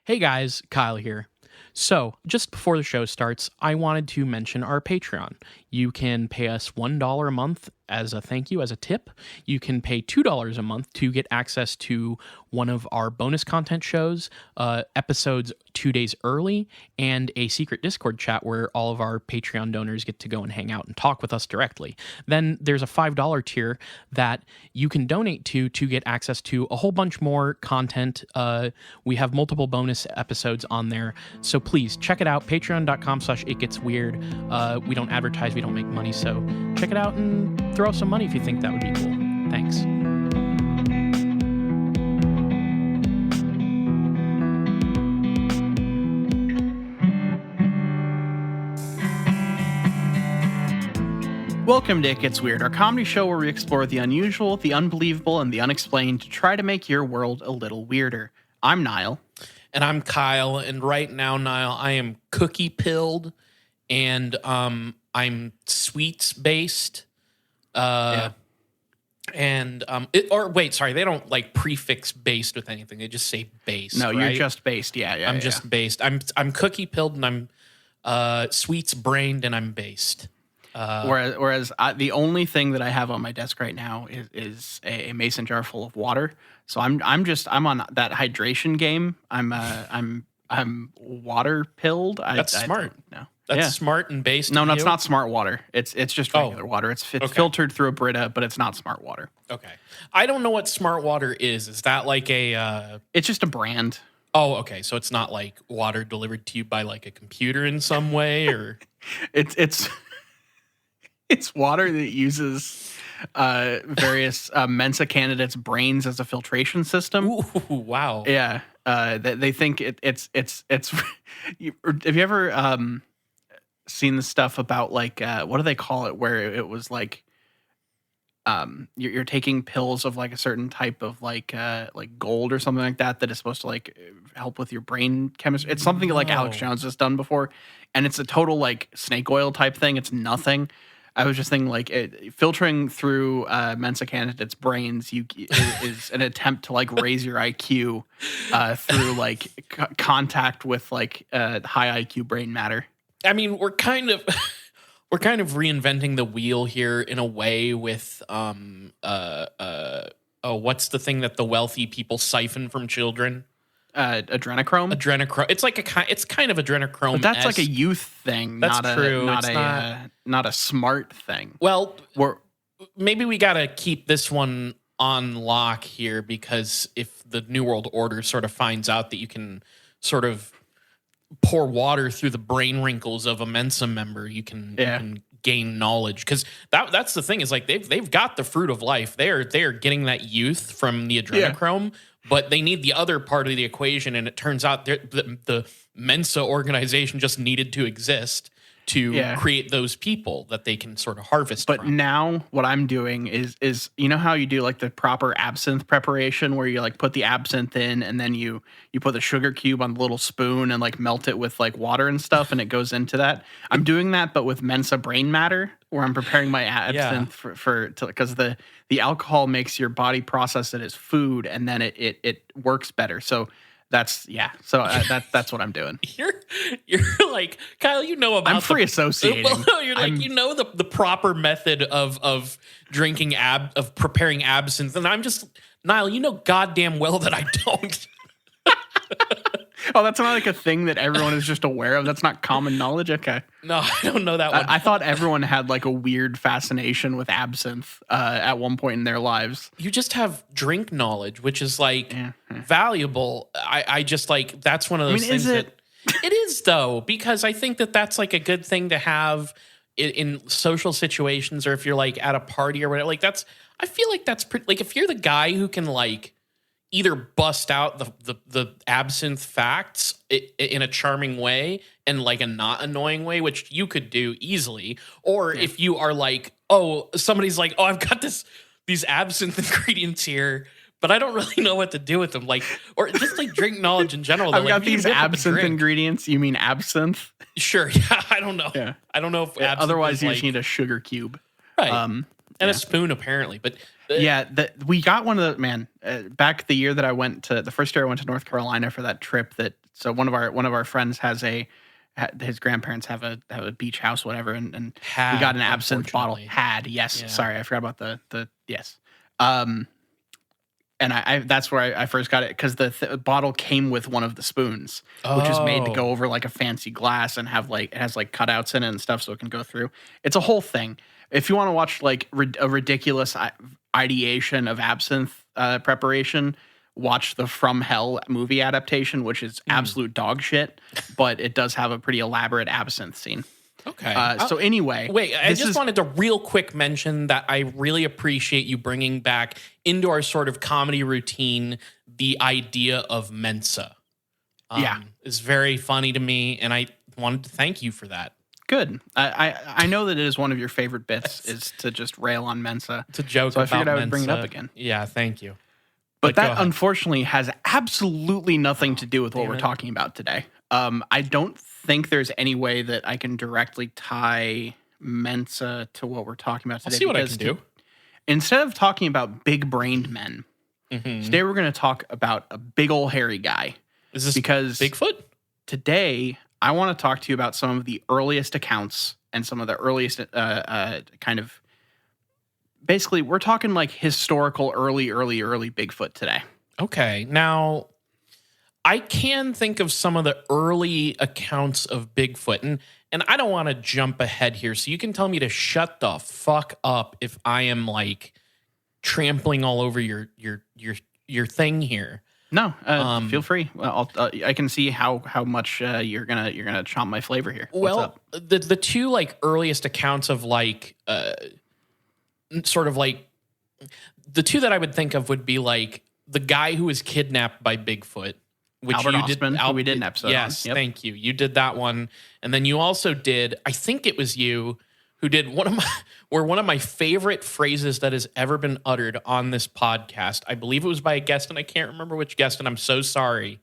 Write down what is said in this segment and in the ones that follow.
Hey guys, Kyle here. So, just before the show starts, I wanted to mention our Patreon. You can pay us $1 a month as a thank you, as a tip. You can pay $2 a month to get access to one of our bonus content shows, episodes 2 days early, and a secret Discord chat where all of our Patreon donors get to go and hang out and talk with us directly. Then there's a $5 tier that you can donate to get access to a whole bunch more content. We have multiple bonus episodes on there. So please check it out. Patreon.com/itgetsweird. We don't advertise, we don't make money. So check it out and throw some money if you think that would be cool. Thanks. Welcome to It Gets Weird, our comedy show where we explore the unusual, the unbelievable, and the unexplained to try to make your world a little weirder. I'm Niall. And I'm Kyle, and right now, Niall, I am cookie pilled, and I'm sweets based. And they don't like prefix based with anything. They just say based. No, right? you're just based. I'm just based. I'm cookie pilled, and I'm sweets brained, and I'm based. Whereas the only thing that I have on my desk right now is a mason jar full of water. So I'm on that hydration game. I'm water pilled. That's smart. No, that's smart and based. No, it's not smart water. It's just regular water. It's filtered through a Brita, but it's not smart water. Okay, I don't know what smart water is. Is that like a? It's just a brand. Oh, okay. So it's not like water delivered to you by like a computer in some way, or it's water that uses various Mensa candidates' brains as a filtration system. Ooh, wow. Yeah. They think it's have you ever seen the stuff about like what do they call it, where it was like you're taking pills of like a certain type of like gold or something like that is supposed to like help with your brain chemistry. It's something like Alex Jones has done before, and it's a total like snake oil type thing. It's nothing. I was just thinking, like, filtering through Mensa candidates' brains is an attempt to like raise your IQ through like contact with like high IQ brain matter. I mean, we're kind of reinventing the wheel here in a way with what's the thing that the wealthy people siphon from children? Adrenochrome. It's kind of adrenochrome. But that's like a youth thing. That's true. Not a smart thing. Well, maybe we got to keep this one on lock here, because if the New World Order sort of finds out that you can sort of pour water through the brain wrinkles of a Mensa member, you can gain knowledge. Because that's the thing, is like they've got the fruit of life. They are getting that youth from the adrenochrome. Yeah. But they need the other part of the equation, and it turns out the Mensa organization just needed to exist to create those people that they can sort of harvest But from. Now what I'm doing is you know how you do like the proper absinthe preparation, where you like put the absinthe in and then you put the sugar cube on the little spoon and like melt it with like water and stuff, and it goes into that. I'm doing that, but with Mensa brain matter, where I'm preparing my absinthe because the alcohol makes your body process it as food, and then it works better. So that's that's what I'm doing. You're like, Kyle, you know about I'm free associating. Well, no, you're like, you know the proper method of drinking of preparing absinthe, and I'm just, Niall, you know goddamn well that I don't. Oh, that's not like a thing that everyone is just aware of. That's not common knowledge. Okay. No, I don't know that one. I thought everyone had like a weird fascination with absinthe at one point in their lives. You just have drink knowledge, which is like valuable. I just like, that's one of those things that it is, though, because I think that's like a good thing to have in social situations, or if you're like at a party or whatever. Like I feel like that's pretty, like if you're the guy who can like either bust out the absinthe facts in a charming way and like a not annoying way, which you could do easily, or if you are like, somebody's like, I've got these absinthe ingredients here, but I don't really know what to do with them, like, or just like drink knowledge in general. I've got these absinthe ingredients. You mean absinthe? Sure. Yeah. I don't know. Yeah. I don't know if otherwise you just need a sugar cube, right? And a spoon apparently, but. We got one of the back the year that I went to the first year I went to North Carolina for that trip that So one of our friends has his grandparents have a beach house, whatever, and we got an absinthe bottle. Yes, Yeah. sorry, I forgot about the yes. And I that's where I first got it, because the bottle came with one of the spoons, which is made to go over like a fancy glass and have like, it has like cutouts in it and stuff so it can go through. It's a whole thing. If you want to watch like a ridiculous ideation of absinthe preparation, watch the From Hell movie adaptation, which is absolute dog shit, but it does have a pretty elaborate absinthe scene. Okay. So anyway, wait, I just wanted to real quick mention that I really appreciate you bringing back into our sort of comedy routine the idea of Mensa. It's very funny to me, and I wanted to thank you for that. Good. I know that it is one of your favorite bits is to just rail on Mensa. It's a joke. So I figured I would bring it up again. Yeah, thank you. But that unfortunately has absolutely nothing to do with what we're talking about today. I don't think there's any way that I can directly tie Mensa to what we're talking about today. I'll see what I can do. Instead of talking about big-brained men, today we're going to talk about a big old hairy guy. Is this because Bigfoot? Today, I want to talk to you about some of the earliest accounts and some of the earliest kind of... Basically, we're talking like historical early Bigfoot today. Okay. Now, I can think of some of the early accounts of Bigfoot, and I don't want to jump ahead here, so you can tell me to shut the fuck up if I am like trampling all over your thing here. No, feel free. Well, I can see how much you're gonna chomp my flavor here. What's up? The two like earliest accounts of like sort of like the two that I would think of would be like the guy who was kidnapped by Bigfoot. Which Albert you Ostman, did, who we did an episode yes, on. Yep. Thank you. You did that one. And then you also did, I think it was you who did one of my favorite phrases that has ever been uttered on this podcast. I believe it was by a guest, and I can't remember which guest, and I'm so sorry.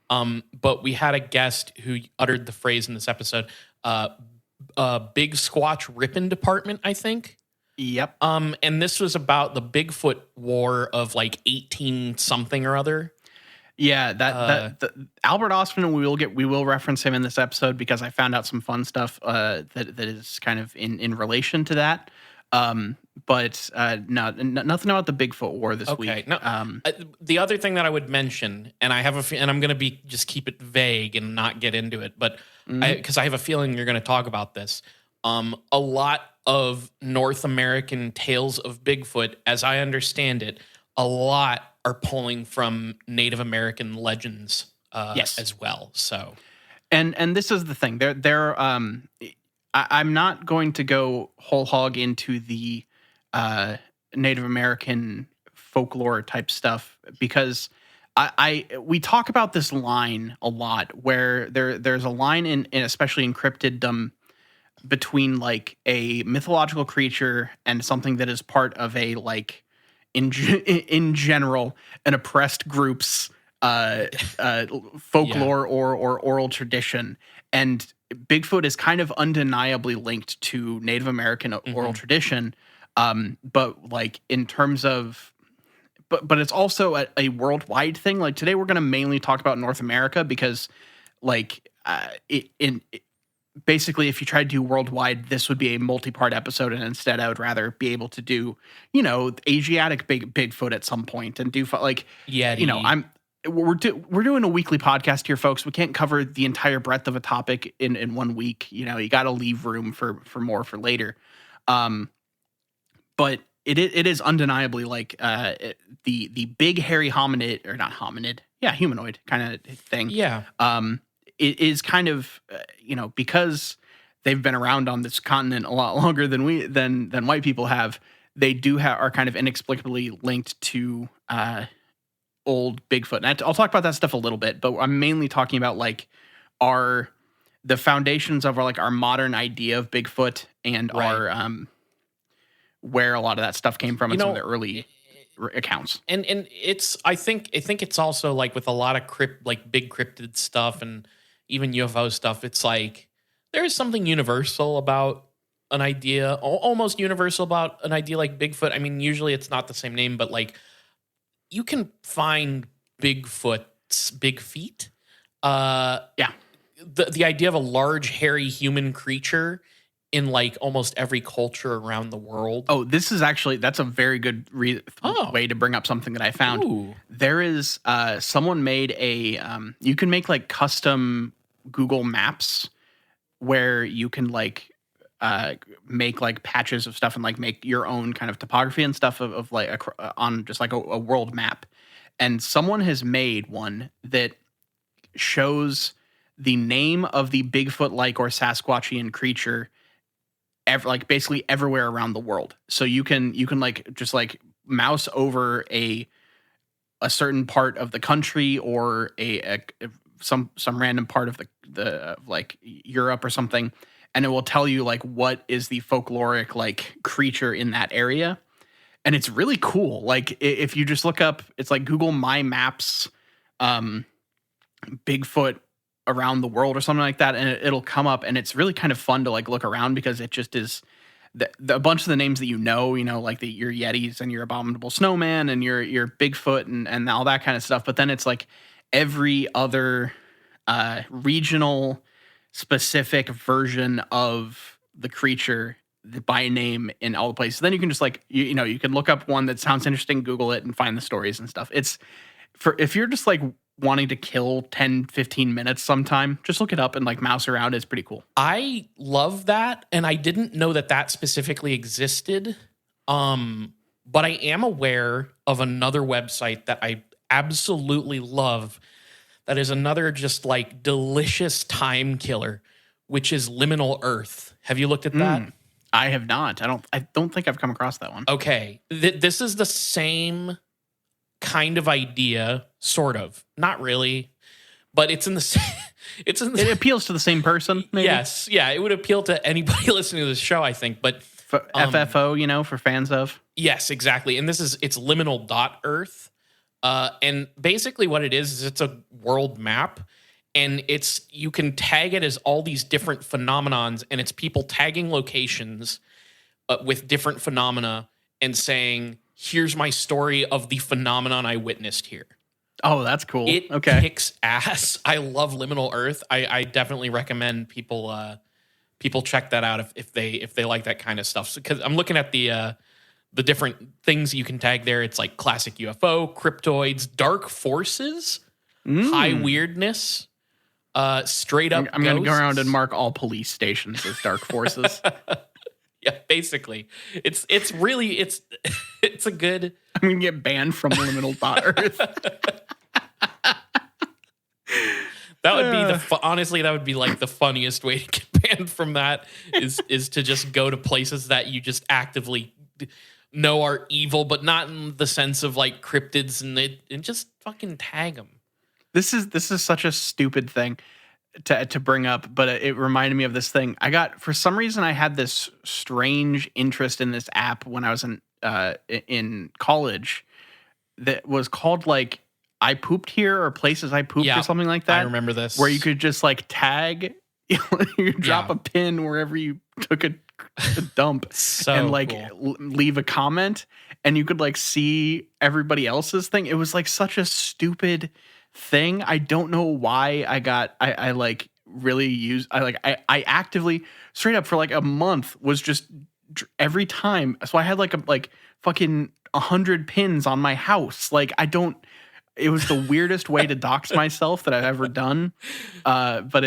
But we had a guest who uttered the phrase in this episode, big squatch ripping department, I think. Yep. And this was about the Bigfoot war of like 18 something or other. Yeah, that Albert Ostman, we will reference him in this episode because I found out some fun stuff that is kind of in relation to that. But no, nothing about the Bigfoot war this week. No, the other thing that I would mention, and I have and I'm going to just keep it vague and not get into it, but because I have a feeling you're going to talk about this. A lot of North American tales of Bigfoot, as I understand it, a lot are pulling from Native American legends as well. So, and this is the thing. I'm not going to go whole hog into the Native American folklore type stuff because we talk about this line a lot where there's a line in especially in cryptiddom between like a mythological creature and something that is part of a like in general an oppressed group's folklore or oral tradition, and Bigfoot is kind of undeniably linked to Native American oral tradition, but like in terms of but it's also a worldwide thing. Like today we're going to mainly talk about North America because like basically, if you try to do worldwide, this would be a multi-part episode, and instead I would rather be able to do, Asiatic Bigfoot at some point and do like, Yeti. We're doing a weekly podcast here, folks. We can't cover the entire breadth of a topic in 1 week. You got to leave room for more for later. But it is undeniably like the big hairy hominid, or not hominid, humanoid kind of thing. Yeah. It is kind of, because they've been around on this continent a lot longer than white people have. They are kind of inexplicably linked to old Bigfoot. And I'll talk about that stuff a little bit, but I'm mainly talking about like the foundations of our modern idea of Bigfoot and our where a lot of that stuff came from in some of the early accounts. And it's I think it's also like with a lot of big cryptid stuff and even UFO stuff, it's like there is something universal about an idea, almost universal about an idea like Bigfoot. I mean, usually it's not the same name, but like you can find Bigfoot's big feet Yeah. The idea of a large, hairy human creature in like almost every culture around the world. Oh, this is actually, that's a very good way to bring up something that I found. Ooh. There is, someone made you can make like custom Google Maps where you can like make like patches of stuff and like make your own kind of topography and stuff of like on just like a world map. And someone has made one that shows the name of the Bigfoot-like or Sasquatchian creature like basically everywhere around the world. So you can like just like mouse over a certain part of the country or some random part of the like Europe or something, and it will tell you like what is the folkloric like creature in that area. And it's really cool. Like if you just look up, it's like Google My Maps, Bigfoot around the world or something like that, and it'll come up, and it's really kind of fun to like look around because it just is a bunch of the names that you know, like your Yetis and your abominable snowman and your Bigfoot and all that kind of stuff. But then it's like every other regional specific version of the creature by name in all the places. Then you can just like you can look up one that sounds interesting, Google it, and find the stories and stuff. It's if you're just like wanting to kill 10-15 minutes sometime, just look it up and like mouse around. It's pretty cool. I love that, and I didn't know that specifically existed. But I am aware of another website that I absolutely love that is another just like delicious time killer, which is Liminal Earth. Have you looked at that? I have not. I don't think I've come across that one. Okay. This is the same kind of idea, sort of. Not really, but it's in the same. It appeals to the same person, maybe? Yes. Yeah, it would appeal to anybody listening to this show, I think. But FFO, for fans of. Yes, exactly. And it's liminal.earth. And basically what it is it's a world map, and you can tag it as all these different phenomenons, and it's people tagging locations with different phenomena and saying, here's my story of the phenomenon I witnessed here. Oh, that's cool. It kicks ass. I love Liminal Earth. I definitely recommend people check that out if they like that kind of stuff. Because I'm looking at the different things you can tag there. It's like classic UFO, cryptoids, dark forces, high weirdness, straight up. I'm going to go around and mark all police stations as dark forces. Yeah, basically, it's really it's a good. I'm going to get banned from Liminal.Earth. That would be honestly, that would be like the funniest way to get banned from that is to just go to places that you just actively know are evil, but not in the sense of like cryptids and just fucking tag them. This is such a stupid thing to bring up, but it reminded me of this thing. For some reason, I had this strange interest in this app when I was in college that was called like I Pooped Here or Places I Pooped or something like that. I remember this. Where you could just like tag, you drop a pin wherever you took a dump and like leave a comment, and you could like see everybody else's thing. It was like such a stupid thing. I don't know why I like really used. I actively straight up for like a month was just every time. So I had like fucking 100 pins on my house. Like it was the weirdest way to dox myself that I've ever done. But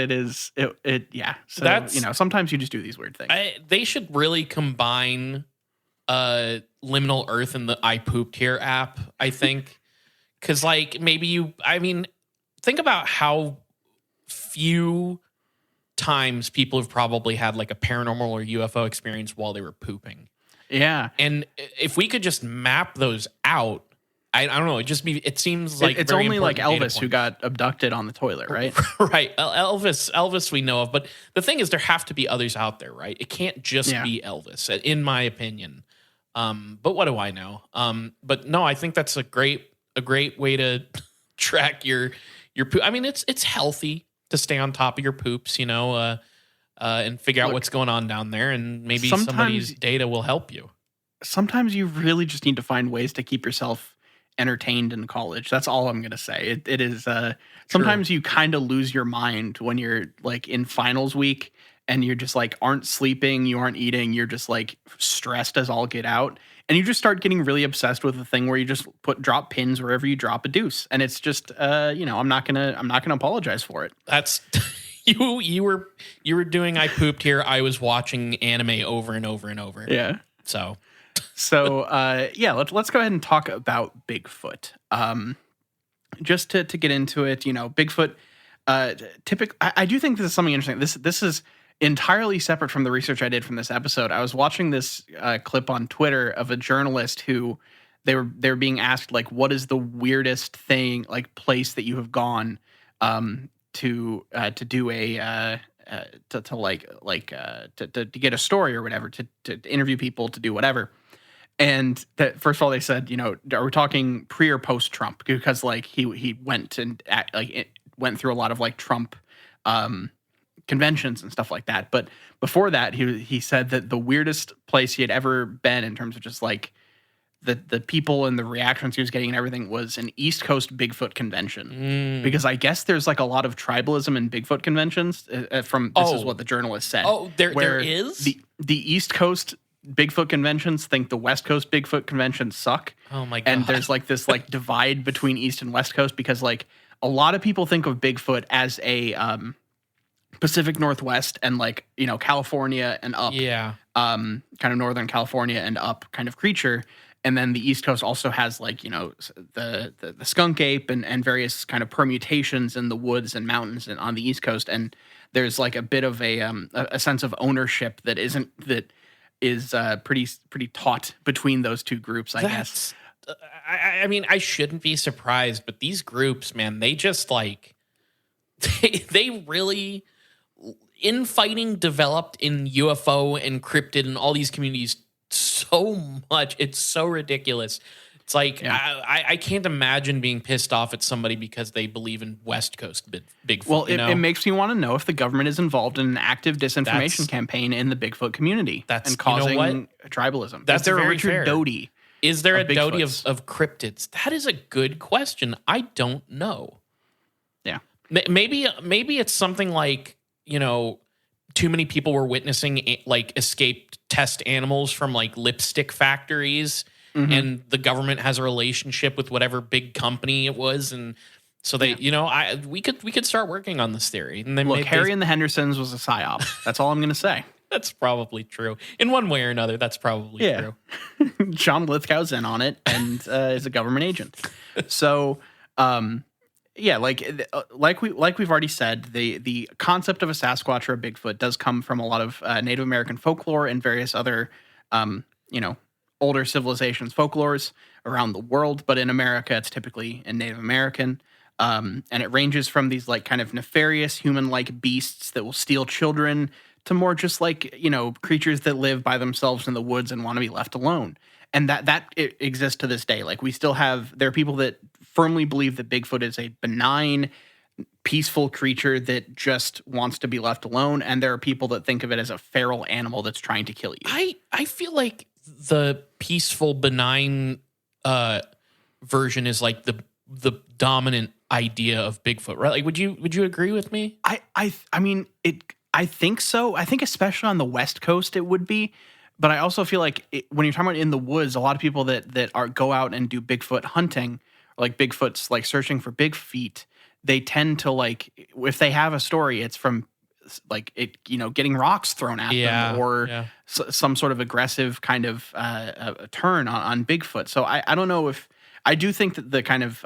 yeah. So, sometimes you just do these weird things. They should really combine Liminal Earth and the I Pooped Here app, I think. Because, like, think about how few times people have probably had, like, a paranormal or UFO experience while they were pooping. Yeah. And if we could just map those out, I don't know. It seems like it's only like Elvis who got abducted on the toilet, right? Right. Elvis we know of. But the thing is, there have to be others out there, right? It can't just be Elvis, in my opinion. But what do I know? But no, I think that's a great way to track your poop. I mean, it's healthy to stay on top of your poops, and figure out what's going on down there, and maybe somebody's data will help you. Sometimes you really just need to find ways to keep yourself entertained in college. That's all I'm gonna say. It is. Sometimes you kind of lose your mind when you're like in finals week and you're just like aren't sleeping, you aren't eating, you're just like stressed as all get out, and you just start getting really obsessed with the thing where you just drop pins wherever you drop a deuce, and it's just I'm not gonna apologize for it. That's you were doing I pooped here. I was watching anime over and over and over. Yeah. So let's go ahead and talk about Bigfoot. Just to get into it, Bigfoot. Typically, I do think this is something interesting. This is entirely separate from the research I did from this episode. I was watching this clip on Twitter of a journalist who they were being asked like, what is the weirdest thing, like place that you have gone to do a to get a story or whatever, to interview people, to do whatever. And that, first of all, they said, are we talking pre or post Trump? Because like he went and went through a lot of like Trump conventions and stuff like that. But before that, he said that the weirdest place he had ever been in terms of just like the people and the reactions he was getting and everything was an East Coast Bigfoot convention. Because I guess there's like a lot of tribalism in Bigfoot conventions. This is what the journalist said. Oh, there is? The East Coast Bigfoot conventions think the West Coast Bigfoot conventions suck. Oh my God. And there's like this like divide between East and West Coast because like a lot of people think of Bigfoot as a Pacific Northwest and like, California and up. Yeah. Kind of Northern California and up kind of creature. And then the East Coast also has like, the skunk ape and various kind of permutations in the woods and mountains and on the East Coast. And there's like a bit of a sense of ownership that is pretty taut between those two groups, I guess. I mean, I shouldn't be surprised, but these groups, man, they just like, they really, infighting developed in UFO and cryptid and all these communities so much. It's so ridiculous. It's like, I can't imagine being pissed off at somebody because they believe in West Coast Bigfoot. Well, it makes me want to know if the government is involved in an active disinformation campaign in the Bigfoot community and causing tribalism. That's is there very a Richard fair. Doty? Is there a Doty of cryptids? That is a good question. I don't know. Yeah. Maybe it's something like, too many people were witnessing like escaped test animals from like lipstick factories, and the government has a relationship with whatever big company it was, and so they, we could start working on this theory. And then Harry and the Hendersons was a psyop. That's all I'm going to say. That's probably true in one way or another. That's probably true. John Lithgow's in on it and is a government agent. So, like we've already said, the concept of a Sasquatch or a Bigfoot does come from a lot of Native American folklore and various other, older civilizations folklores around the world. But in America, it's typically in Native American. And it ranges from these like kind of nefarious human-like beasts that will steal children to more just like, creatures that live by themselves in the woods and want to be left alone. And that it exists to this day. Like there are people that firmly believe that Bigfoot is a benign, peaceful creature that just wants to be left alone. And there are people that think of it as a feral animal that's trying to kill you. I feel like the peaceful, benign version is like the dominant idea of Bigfoot, right? Like, would you agree with me? I think so. I think especially on the West Coast it would be. But I also feel like when you're talking about in the woods, a lot of people that go out and do Bigfoot hunting, or like Bigfoot's like searching for big feet, they tend to like, if they have a story, it's from like it, getting rocks thrown at them or some sort of aggressive kind of a turn on Bigfoot. So I don't know if I do think that the kind of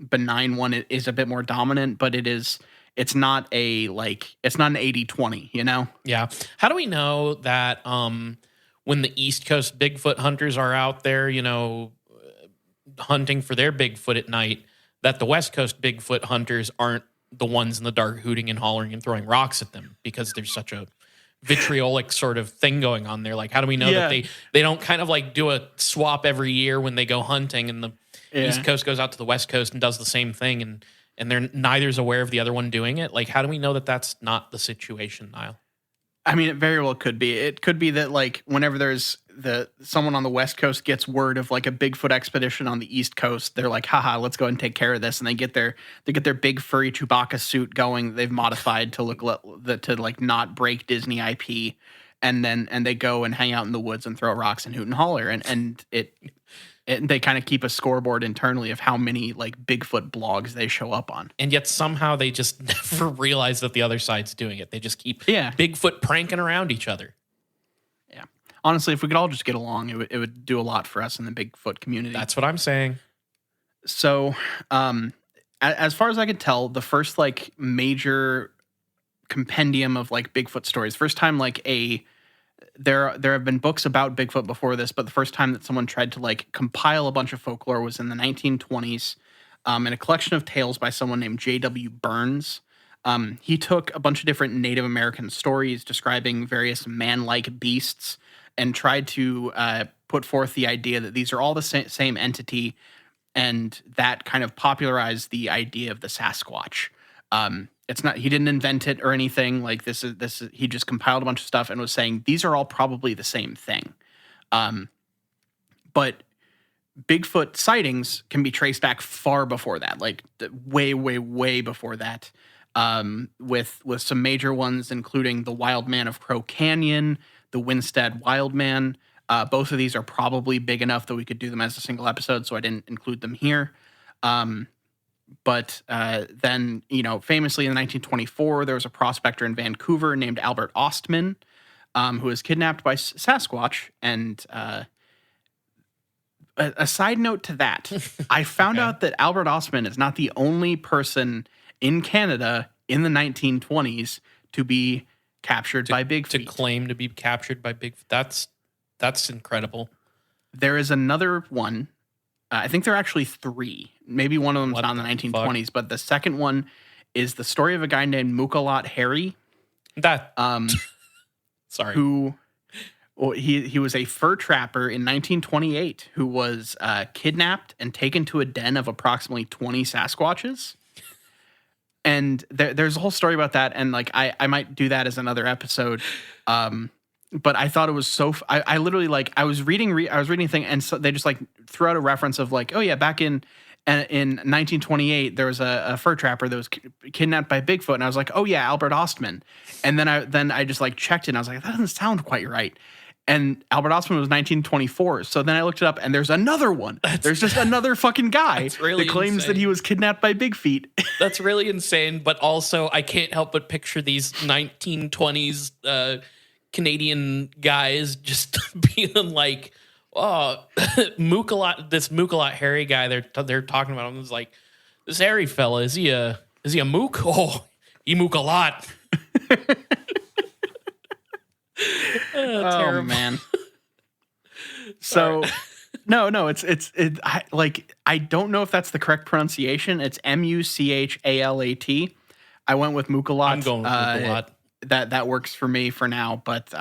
benign one is a bit more dominant, but it's not an 80-20, Yeah. How do we know that when the East Coast Bigfoot hunters are out there, hunting for their Bigfoot at night, that the West Coast Bigfoot hunters aren't the ones in the dark hooting and hollering and throwing rocks at them because there's such a vitriolic sort of thing going on there? Like, how do we know that they don't kind of like do a swap every year when they go hunting and the East Coast goes out to the West Coast and does the same thing and they're neither's aware of the other one doing it? Like, how do we know that that's not the situation, Niall? I mean, it very well could be. It could be that like whenever there's someone on the West Coast gets word of like a Bigfoot expedition on the East Coast, they're like, haha, let's go ahead and take care of this. And they get their big furry Chewbacca suit going. They've modified to to like not break Disney IP. And they go and hang out in the woods and throw rocks and hoot and holler. And they kind of keep a scoreboard internally of how many like Bigfoot blogs they show up on. And yet somehow they just never realize that the other side's doing it. They just keep Bigfoot pranking around each other. Yeah. Honestly, if we could all just get along, it would do a lot for us in the Bigfoot community. That's what I'm saying. So, as far as I could tell, the first like major compendium of like Bigfoot stories, first time like there have been books about Bigfoot before this, but the first time that someone tried to like compile a bunch of folklore was in the 1920s, in a collection of tales by someone named J.W. Burns. He took a bunch of different Native American stories describing various man-like beasts and tried to put forth the idea that these are all the same entity, and that kind of popularized the idea of the Sasquatch. It's not, he didn't invent it or anything. Like this is he just compiled a bunch of stuff and was saying these are all probably the same thing. But Bigfoot sightings can be traced back far before that, like way, way, way before that. With some major ones, including the Wild Man of Crow Canyon, the Winstead Wild Man. Both of these are probably big enough that we could do them as a single episode, so I didn't include them here. But then, famously in 1924, there was a prospector in Vancouver named Albert Ostman, who was kidnapped by Sasquatch. And a side note to that, I found out that Albert Ostman is not the only person in Canada in the 1920s to be captured by Bigfoot. To claim to be captured by Bigfoot. That's incredible. There is another one. I think there are actually three. Maybe one of them's not in the 1920s, but the second one is the story of a guy named Mukalat Harry. Sorry. He was a fur trapper in 1928 who was kidnapped and taken to a den of approximately 20 Sasquatches. And there's a whole story about that, and like I might do that as another episode. But I thought it was so. I literally like I was reading a thing, and so they just like threw out a reference of like, oh yeah, back in 1928 there was a fur trapper that was kidnapped by Bigfoot, and I was like, oh yeah, Albert Ostman, and then I just like checked it, and I was like, that doesn't sound quite right. And Albert Ostman was 1924. So then I looked it up, and there's another one. There's just another fucking guy that claims that he was kidnapped by Bigfeet. That's really insane. But also, I can't help but picture these 1920s Canadian guys just being like, "Oh, Mukalat Harry guy." They're talking about him. It's like, this hairy fella, is he a mook? Oh, he mook a lot. Oh man. So no, it's I don't know if that's the correct pronunciation. It's Muchalat. I went with Mukalat. I'm going with Mukalat. That works for me for now. But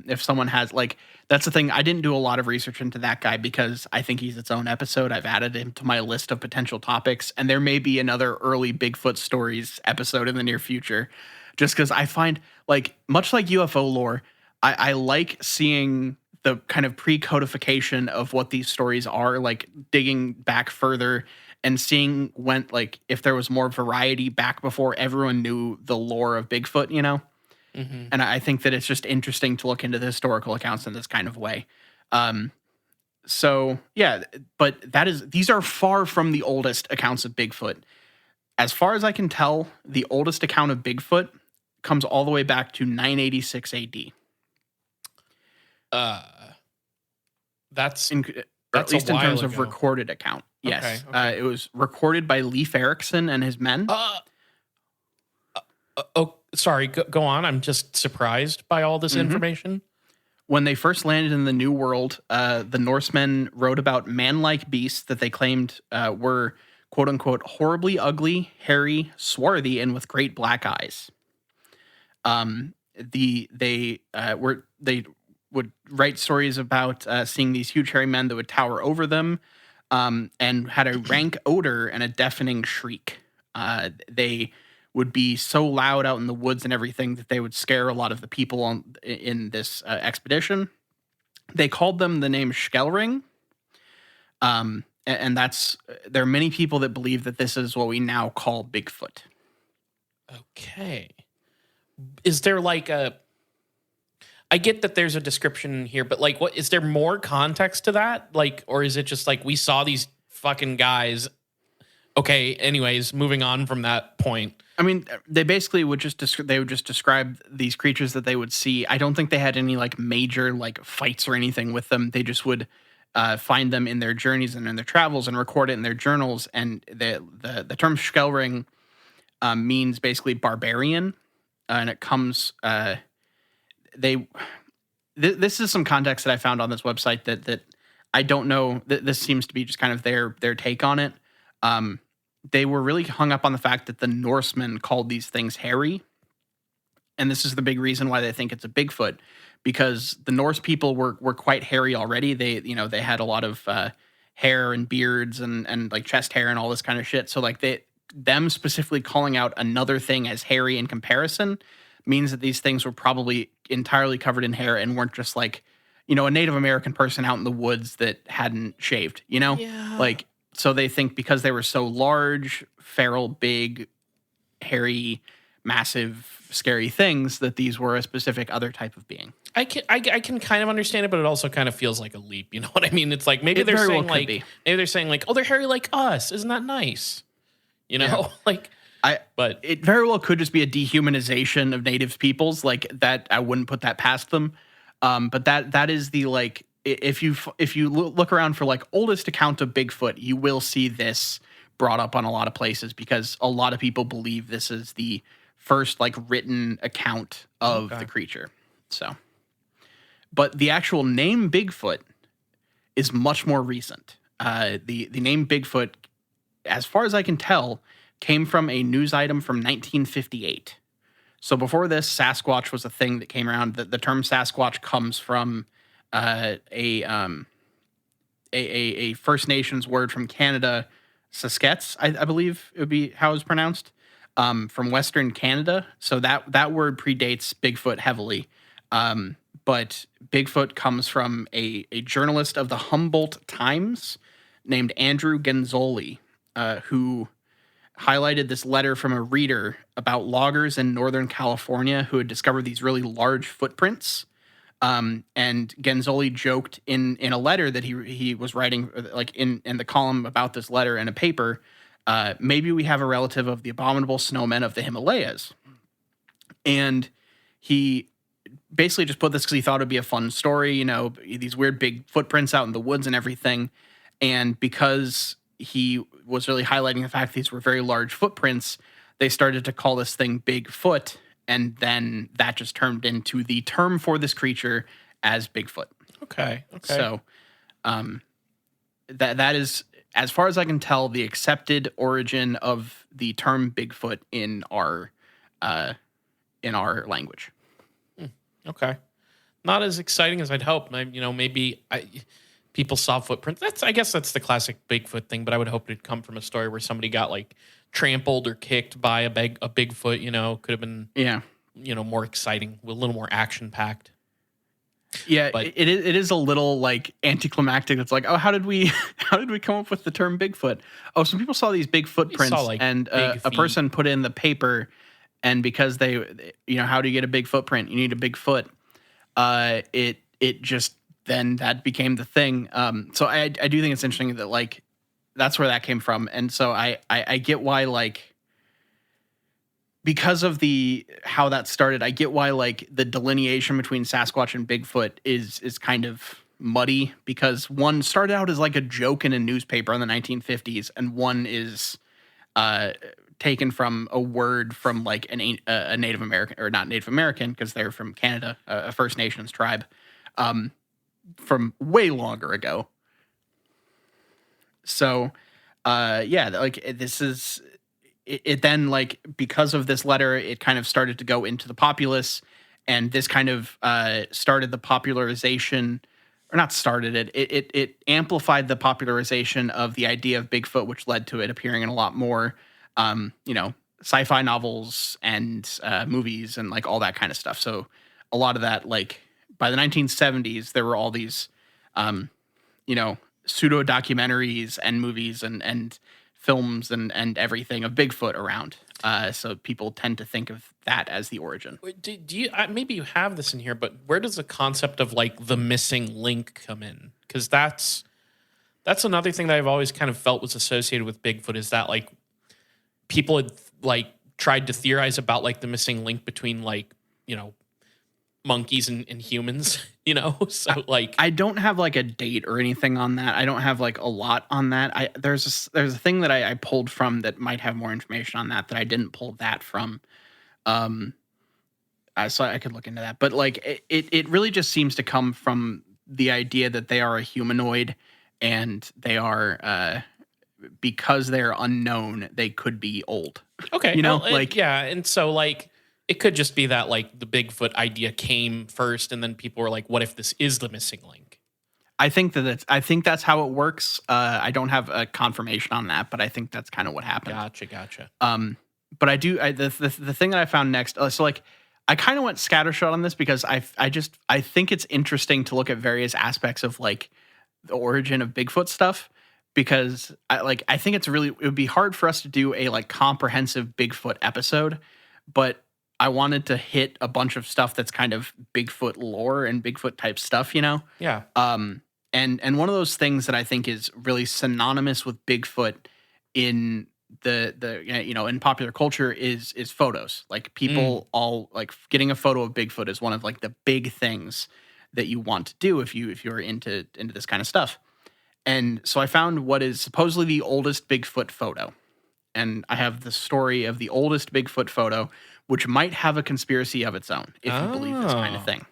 if someone has like, that's the thing. I didn't do a lot of research into that guy because I think he's its own episode. I've added him to my list of potential topics, and there may be another early Bigfoot stories episode in the near future. Just because I find, like, much like UFO lore, I like seeing the kind of pre-codification of what these stories are, like digging back further and seeing when, like, if there was more variety back before everyone knew the lore of Bigfoot, Mm-hmm. And I think that it's just interesting to look into the historical accounts in this kind of way. So yeah, but these are far from the oldest accounts of Bigfoot. As far as I can tell, the oldest account of Bigfoot comes all the way back to 986 AD. That's at least in terms of recorded account. Yes. Okay. It was recorded by Leif Erikson and his men. Sorry. Go on. I'm just surprised by all this information. When they first landed in the New World, the Norsemen wrote about man-like beasts that they claimed were, quote unquote, horribly ugly, hairy, swarthy, and with great black eyes. They would write stories about seeing these huge hairy men that would tower over them, and had a rank odor and a deafening shriek. They would be so loud out in the woods and everything that they would scare a lot of the people in this expedition. They called them the name Skellring. And there are many people that believe that this is what we now call Bigfoot. Okay. Is there like I get that there's a description here, but like, what is there more context to that? Like, or is it just like we saw these fucking guys? Okay. Anyways, moving on from that point. I mean, they basically would just describe these creatures that they would see. I don't think they had any like major like fights or anything with them. They just would find them in their journeys and in their travels and record it in their journals. And the term Skellring means basically barbarian, and it comes. This is some context that I found on this website that I don't know. This seems to be just kind of their take on it. They were really hung up on the fact that the Norsemen called these things hairy. And this is the big reason why they think it's a Bigfoot, because the Norse people were quite hairy already. They had a lot of hair and beards and like chest hair and all this kind of shit. So like them specifically calling out another thing as hairy in comparison means that these things were probably entirely covered in hair and weren't just like, a Native American person out in the woods that hadn't shaved, Yeah. Like, so they think because they were so large, feral, big, hairy, massive, scary things that these were a specific other type of being. I can kind of understand it, but it also kind of feels like a leap. You know what I mean? It's like maybe they're saying maybe they're saying like, oh, they're hairy like us. Isn't that nice? Yeah. Like. But it very well could just be a dehumanization of native peoples, like that. I wouldn't put that past them. But that is the like, if you look around for like oldest account of Bigfoot, you will see this brought up on a lot of places because a lot of people believe this is the first like written account of the creature. So, but the actual name Bigfoot is much more recent. The name Bigfoot, as far as I can tell, came from a news item from 1958. So before this, Sasquatch was a thing that came around. The term Sasquatch comes from a First Nations word from Canada, Saskets, I believe it would be how it's pronounced, from Western Canada. So that word predates Bigfoot heavily. But Bigfoot comes from a journalist of the Humboldt Times named Andrew Genzoli, who highlighted this letter from a reader about loggers in Northern California who had discovered these really large footprints. And Genzoli joked in a letter that he was writing, like in the column about this letter in a paper, maybe we have a relative of the abominable snowmen of the Himalayas. And he basically just put this because he thought it'd be a fun story, these weird big footprints out in the woods and everything. And because he was really highlighting the fact these were very large footprints, they started to call this thing Bigfoot, and then that just turned into the term for this creature as Bigfoot. Okay. So, that is, as far as I can tell, the accepted origin of the term Bigfoot in our language. Okay. Not as exciting as I'd hope. People saw footprints. I guess that's the classic Bigfoot thing, but I would hope it'd come from a story where somebody got like trampled or kicked by a Bigfoot, could have been, more exciting, a little more action packed. Yeah, but it is a little like anticlimactic. It's like, oh, how did we come up with the term Bigfoot? Oh, some people saw these big footprints, and a person put in the paper, and because they, how do you get a big footprint? You need a big foot. It just then that became the thing. So I do think it's interesting that like that's where that came from, and so I get why like. Because of how that started, I get why like the delineation between Sasquatch and Bigfoot is kind of muddy, because one started out as like a joke in a newspaper in the 1950s, and one is taken from a word from like a Native American, or not Native American because they're from Canada, a First Nations tribe, from way longer ago. So, like this is. It then, like, because of this letter, it kind of started to go into the populace, and this kind of started the popularization, or not started it. It amplified the popularization of the idea of Bigfoot, which led to it appearing in a lot more, sci-fi novels and movies and like all that kind of stuff. So a lot of that, like by the 1970s, there were all these, pseudo documentaries and movies and films and everything of Bigfoot around. So people tend to think of that as the origin. Do you maybe you have this in here, but where does the concept of like the missing link come in? Because that's another thing that I've always kind of felt was associated with Bigfoot, is that like people had like tried to theorize about like the missing link between like, monkeys and humans, so like I don't have like a date or anything on that. I don't have like a lot on that. There's a thing that I pulled from that might have more information on that I didn't pull that from. So I could look into that, but like it really just seems to come from the idea that they are a humanoid and they are because they're unknown, they could be old. Okay. And so like it could just be that like the Bigfoot idea came first and then people were like, what if this is the missing link? I think that's how it works. I don't have a confirmation on that, but I think that's kind of what happened. Gotcha. But the thing that I found next, so like I kind of went scattershot on this because I think it's interesting to look at various aspects of like the origin of Bigfoot stuff, because I think it would be hard for us to do a like comprehensive Bigfoot episode, but I wanted to hit a bunch of stuff that's kind of Bigfoot lore and Bigfoot type stuff, Yeah. And one of those things that I think is really synonymous with Bigfoot in in popular culture is photos. Like people all like getting a photo of Bigfoot is one of like the big things that you want to do if you're into this kind of stuff. And so I found what is supposedly the oldest Bigfoot photo. And I have the story of the oldest Bigfoot photo, which might have a conspiracy of its own, if you believe this kind of thing.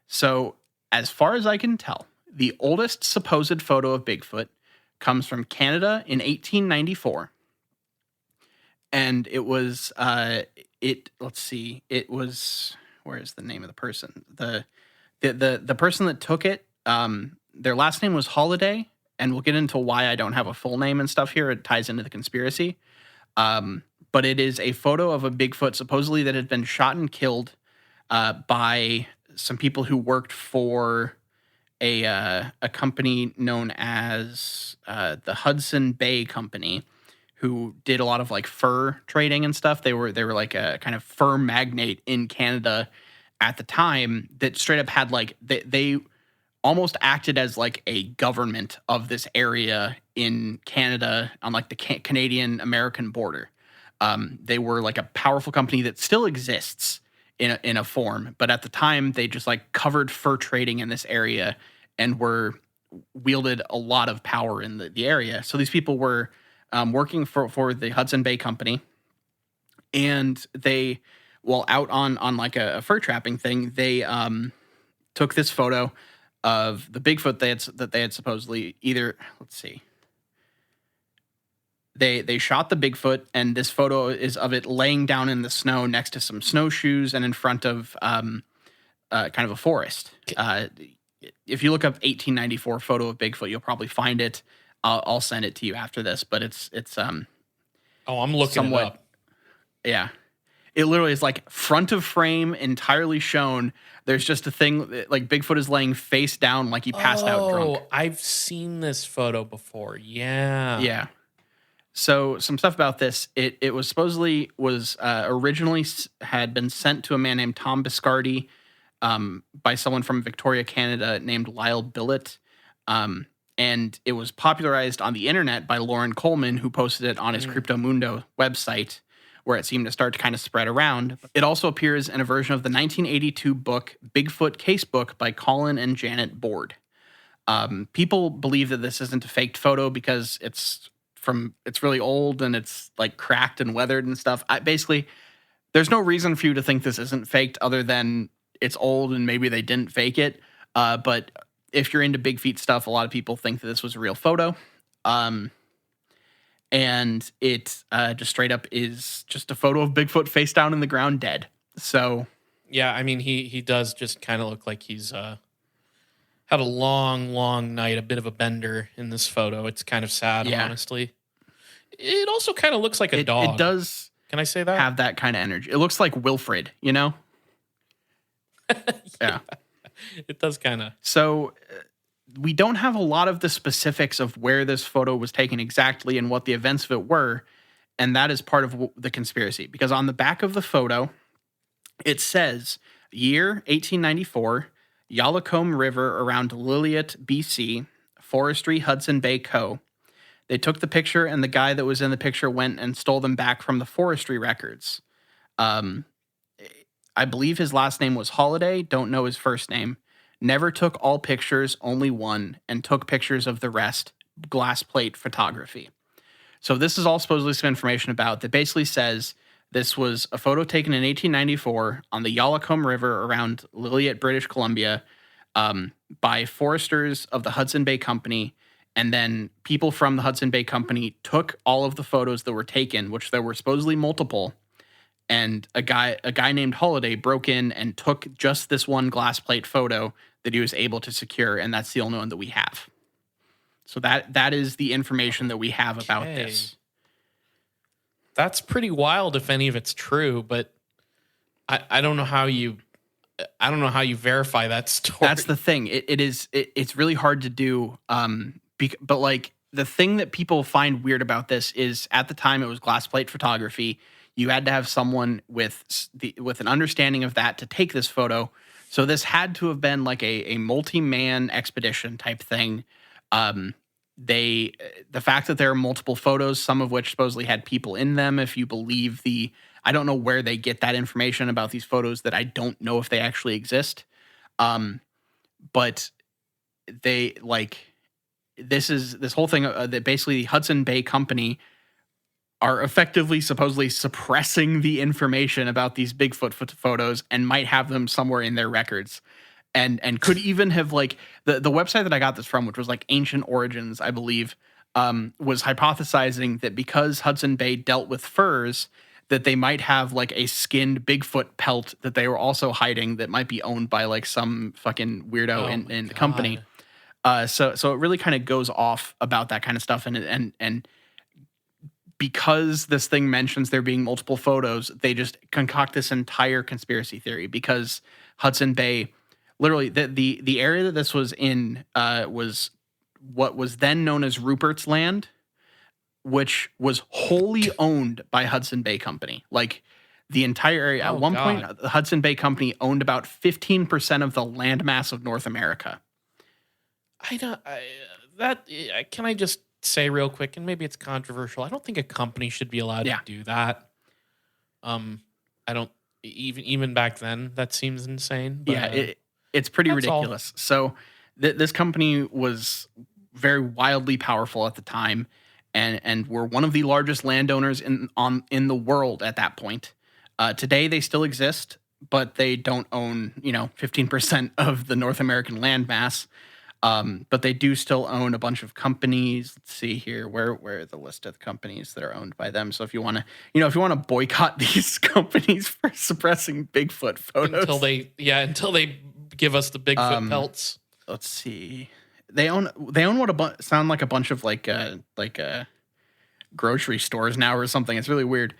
So, as far as I can tell, the oldest supposed photo of Bigfoot comes from Canada in 1894. And it was, it was, where is the name of the person? The person that took it, their last name was Holiday, and we'll get into why I don't have a full name and stuff here. It ties into the conspiracy. But it is a photo of a Bigfoot supposedly that had been shot and killed by some people who worked for a company known as the Hudson Bay Company, who did a lot of like fur trading and stuff. They were like a kind of fur magnate in Canada at the time that straight up had like they almost acted as like a government of this area in Canada on like the Canadian-American border. They were like a powerful company that still exists in a form, but at the time they just like covered fur trading in this area and wielded a lot of power in the area. So these people were working for the Hudson Bay Company, and they, while out on like a fur trapping thing, they took this photo of the Bigfoot that they had supposedly either, let's see. They shot the Bigfoot, and this photo is of it laying down in the snow next to some snowshoes and in front of kind of a forest. If you look up 1894 photo of Bigfoot, you'll probably find it. I'll send it to you after this, but it's I'm looking it up. Yeah. It literally is like front of frame, entirely shown. There's just a thing like Bigfoot is laying face down like he passed out drunk. Oh, I've seen this photo before. Yeah. Yeah. So some stuff about this. It was supposedly originally had been sent to a man named Tom Biscardi by someone from Victoria, Canada named Lyle Billett. And it was popularized on the internet by Lauren Coleman, who posted it on his Cryptomundo website, where it seemed to start to kind of spread around. It also appears in a version of the 1982 book Bigfoot Casebook by Colin and Janet Board. People believe that this isn't a faked photo because it's really old and it's like cracked and weathered and stuff. Basically, there's no reason for you to think this isn't faked other than it's old and maybe they didn't fake it. But if you're into big feet stuff, a lot of people think that this was a real photo. And it just straight up is just a photo of Bigfoot face down in the ground dead. So yeah, I mean, he does just kind of look like he's had a long night, a bit of a bender in this photo. It's kind of sad, honestly. It also kind of looks like a dog. It does. Can I say that? have that kind of energy. It looks like Wilfred, you know? Yeah. It does kind of. So we don't have a lot of the specifics of where this photo was taken exactly and what the events of it were. And that is part of the conspiracy, because on the back of the photo, it says year 1894, Yallacombe River around Lillooet, BC, Forestry, Hudson Bay Co. They took the picture, and the guy that was in the picture went and stole them back from the forestry records. I believe his last name was Holiday. Don't know his first name. Never took all pictures, only one, and took pictures of the rest. Glass plate photography. So this is all supposedly some information about that basically says this was a photo taken in 1894 on the Yallacombe River around Lillooet, British Columbia, by foresters of the Hudson Bay Company. And then people from the Hudson Bay Company took all of the photos that were taken, which there were supposedly multiple. And a guy named Holiday broke in and took just this one glass plate photo that he was able to secure, and that's the only one that we have. So that is the information that we have about this. That's pretty wild if any of it's true, but I don't know how you verify that story. That's the thing. It's really hard to do. But like the thing that people find weird about this is at the time it was glass plate photography. You had to have someone with an understanding of that to take this photo. So this had to have been like a multi-man expedition type thing. The fact that there are multiple photos, some of which supposedly had people in them, if you believe I don't know where they get that information about these photos that I don't know if they actually exist. But they this whole thing that basically the Hudson Bay Company are effectively supposedly suppressing the information about these Bigfoot photos and might have them somewhere in their records. And could even have like the website that I got this from, which was like Ancient Origins, I believe, was hypothesizing that because Hudson Bay dealt with furs, that they might have like a skinned Bigfoot pelt that they were also hiding that might be owned by like some fucking weirdo in the company. So it really kind of goes off about that kind of stuff. And because this thing mentions there being multiple photos, they just concoct this entire conspiracy theory because Hudson Bay, literally the area that this was in was what was then known as Rupert's Land, which was wholly owned by Hudson Bay Company. Like the entire area. At one point, the Hudson Bay Company owned about 15% of the landmass of North America. Can I just say real quick, and maybe it's controversial, I don't think a company should be allowed to do that. I don't even back then that seems insane. But, it's pretty ridiculous. So this company was very wildly powerful at the time, and were one of the largest landowners in the world at that point. Today they still exist, but they don't own 15% of the North American landmass. But they do still own a bunch of companies. Let's see here, where are the list of companies that are owned by them? So if you want to, boycott these companies for suppressing Bigfoot photos until they give us the Bigfoot pelts. Let's see, they own what sound like a bunch of like grocery stores now or something. It's really weird.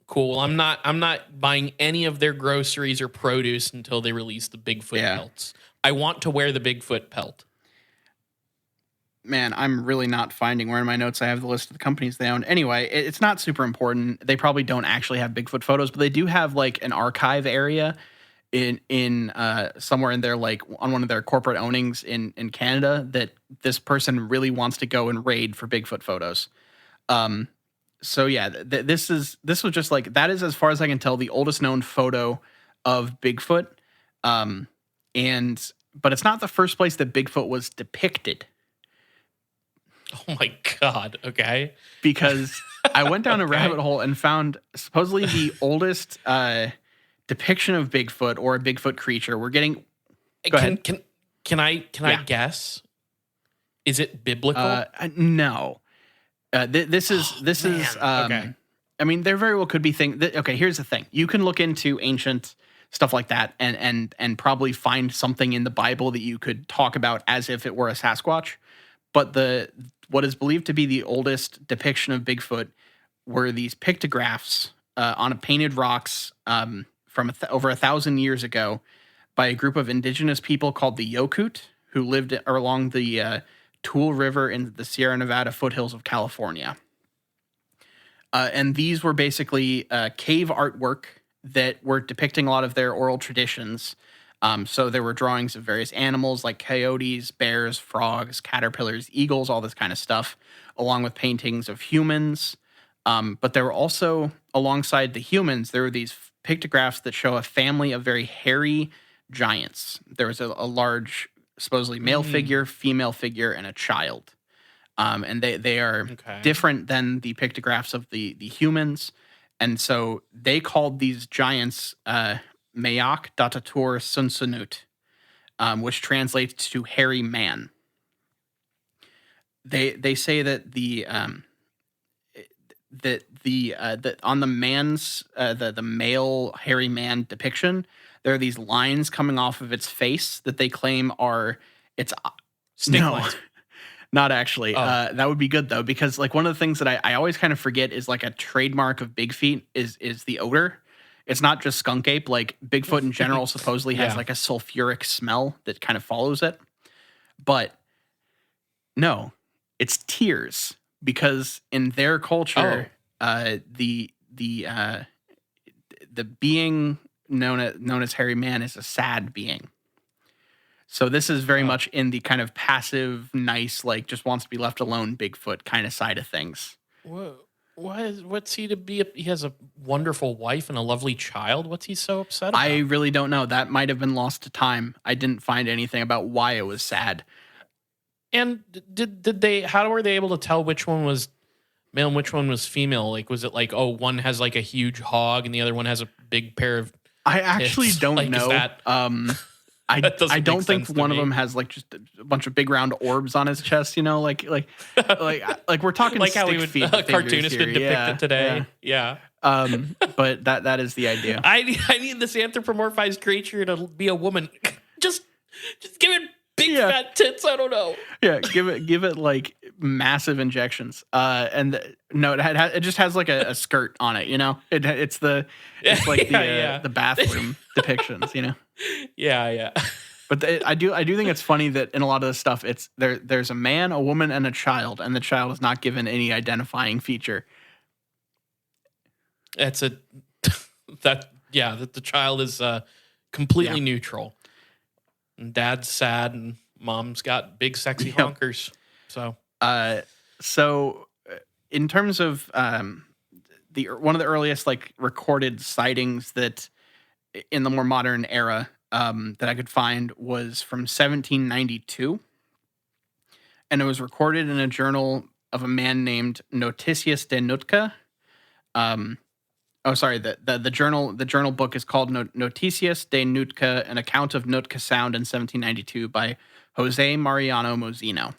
Cool. Well, I'm not buying any of their groceries or produce until they release the Bigfoot pelts. I want to wear the Bigfoot pelt. Man, I'm really not finding where in my notes I have the list of the companies they own. Anyway, it's not super important. They probably don't actually have Bigfoot photos, but they do have like an archive area in somewhere in their like on one of their corporate ownings in Canada that this person really wants to go and raid for Bigfoot photos. So yeah, this was just like, that is, as far as I can tell, the oldest known photo of Bigfoot. But it's not the first place that Bigfoot was depicted. Oh my God. Okay. Because I went down a rabbit hole and found supposedly the oldest depiction of Bigfoot or a Bigfoot creature. We're getting. Go ahead. Can I guess? Is it biblical? No. This is. Okay. I mean, there very well could be things. Okay, here's the thing: you can look into ancient stuff like that, and probably find something in the Bible that you could talk about as if it were a Sasquatch. But what is believed to be the oldest depiction of Bigfoot were these pictographs on a painted rocks from over 1,000 years ago by a group of indigenous people called the Yokut, who lived along the Tool River in the Sierra Nevada foothills of California. And these were basically cave artwork that were depicting a lot of their oral traditions. So there were drawings of various animals like coyotes, bears, frogs, caterpillars, eagles, all this kind of stuff, along with paintings of humans. But there were also, alongside the humans, there were these pictographs that show a family of very hairy giants. There was a large, supposedly male figure, female figure, and a child. And they are different than the pictographs of the humans. And so they called these giants Mayak Datatur Sunsunut, which translates to hairy man. They say that that on the man's the male hairy man depiction, there are these lines coming off of its face that they claim are its snake lines. Not actually. That would be good though, because like one of the things that I always kind of forget is like a trademark of Bigfeet is the odor. It's not just skunk ape. Like Bigfoot in general supposedly has like a sulfuric smell that kind of follows it. But no, it's tears, because in their culture, the being known as hairy man is a sad being. So this is very much in the kind of passive, nice, like just wants to be left alone Bigfoot kind of side of things. Whoa. What's he to be? He has a wonderful wife and a lovely child. What's he so upset about? I really don't know. That might have been lost to time. I didn't find anything about why it was sad. And did they? How were they able to tell which one was male and which one was female? Like, was it like, oh, one has like a huge hog and the other one has a big pair of? I actually tits? don't like, know. I don't think one of them has like just a bunch of big round orbs on his chest, you know, like we're talking like how we stick would feet cartoonist would depict it today. Yeah. But that is the idea. I need this anthropomorphized creature to be a woman. just give it big fat tits. I don't know. Yeah, give it like massive injections. It just has like a skirt on it, you know. It's like the bathroom depictions, you know. Yeah. But I do think it's funny that in a lot of this stuff, it's there's a man, a woman, and a child, and the child is not given any identifying feature. The child is completely neutral. And dad's sad, and mom's got big sexy honkers. So in terms of one of the earliest like recorded sightings that in the more modern era that I could find was from 1792, and it was recorded in a journal of a man named Noticias de Nootka. The journal book is called Noticias de Nootka, an account of Nootka Sound in 1792 by Jose Mariano Mozino.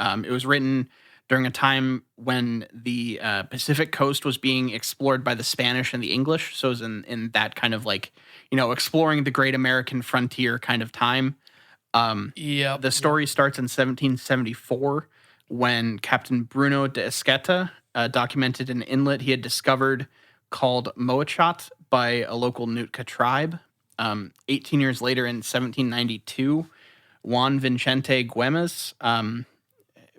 It was written during a time when the Pacific coast was being explored by the Spanish and the English. So it was in that kind of like, you know, exploring the great American frontier kind of time. The story starts in 1774 when Captain Bruno de Esqueta documented an inlet he had discovered called Moachat by a local Nootka tribe. 18 years later in 1792, Juan Vicente Güemes,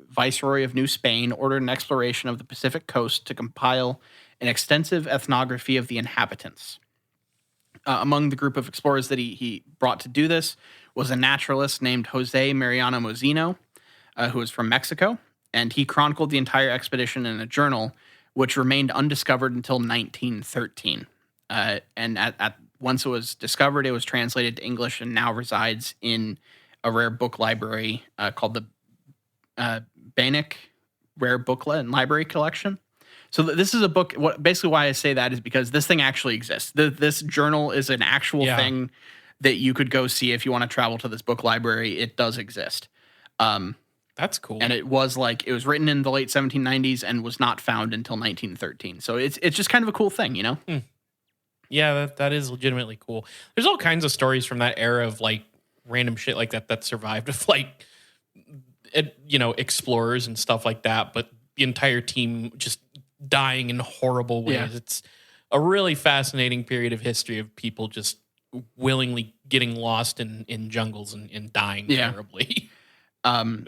Viceroy of New Spain, ordered an exploration of the Pacific coast to compile an extensive ethnography of the inhabitants. Among the group of explorers that he brought to do this was a naturalist named Jose Mariano Mozino, who was from Mexico, and he chronicled the entire expedition in a journal, which remained undiscovered until 1913. And once it was discovered, it was translated to English and now resides in a rare book library called the Bannock Rare Booklet and Library Collection. So this is a book. Basically why I say that is because this thing actually exists. This journal is an actual thing that you could go see if you want to travel to this book library. It does exist. That's cool. And it was written in the late 1790s and was not found until 1913. So it's just kind of a cool thing, you know? Yeah, that is legitimately cool. There's all kinds of stories from that era of like random shit like that survived, of like, explorers and stuff like that. But the entire team just dying in horrible ways. Yeah. It's a really fascinating period of history of people just willingly getting lost in jungles and dying terribly.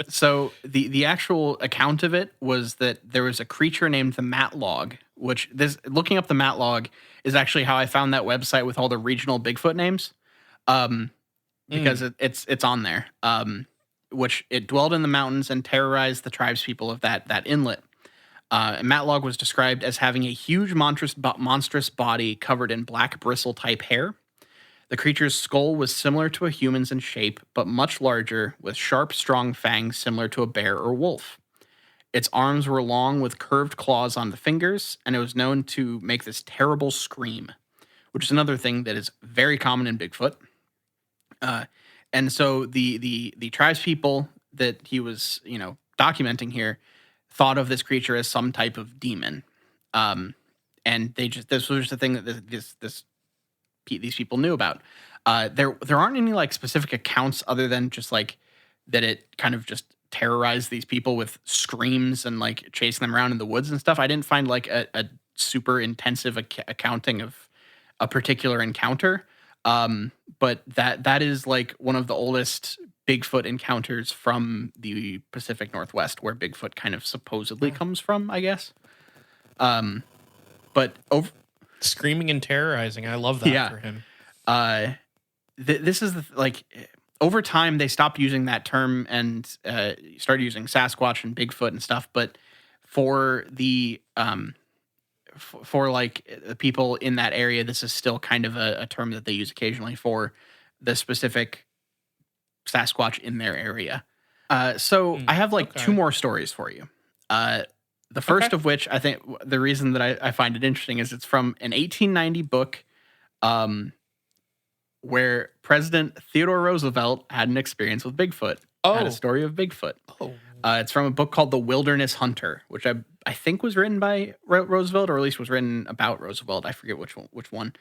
So the actual account of it was that there was a creature named the Matlog, which looking up the Matlog is actually how I found that website with all the regional Bigfoot names, because it's on there. Which it dwelled in the mountains and terrorized the tribespeople of that inlet. Matlog was described as having a huge monstrous body covered in black bristle-type hair. The creature's skull was similar to a human's in shape, but much larger, with sharp, strong fangs similar to a bear or wolf. Its arms were long with curved claws on the fingers, and it was known to make this terrible scream, which is another thing that is very common in Bigfoot. And so the tribespeople that he was, documenting here thought of this creature as some type of demon. And this was just the thing that these people knew about. There aren't any like specific accounts other than just like that it kind of just terrorized these people with screams and like chasing them around in the woods and stuff. I didn't find like a super intensive accounting of a particular encounter. But that is like one of the oldest Bigfoot encounters from the Pacific Northwest, where Bigfoot kind of supposedly comes from, I guess. But screaming and terrorizing. I love that for him. This is over time they stopped using that term and started using Sasquatch and Bigfoot and stuff. But for the the people in that area, this is still kind of a term that they use occasionally for the specific Sasquatch in their area. So I have two more stories for you. The first of which, I think the reason that I find it interesting is it's from an 1890 book where President Theodore Roosevelt had an experience with Bigfoot. Had a story of Bigfoot. It's from a book called The Wilderness Hunter, which I think was written by Roosevelt, or at least was written about Roosevelt. I forget which one.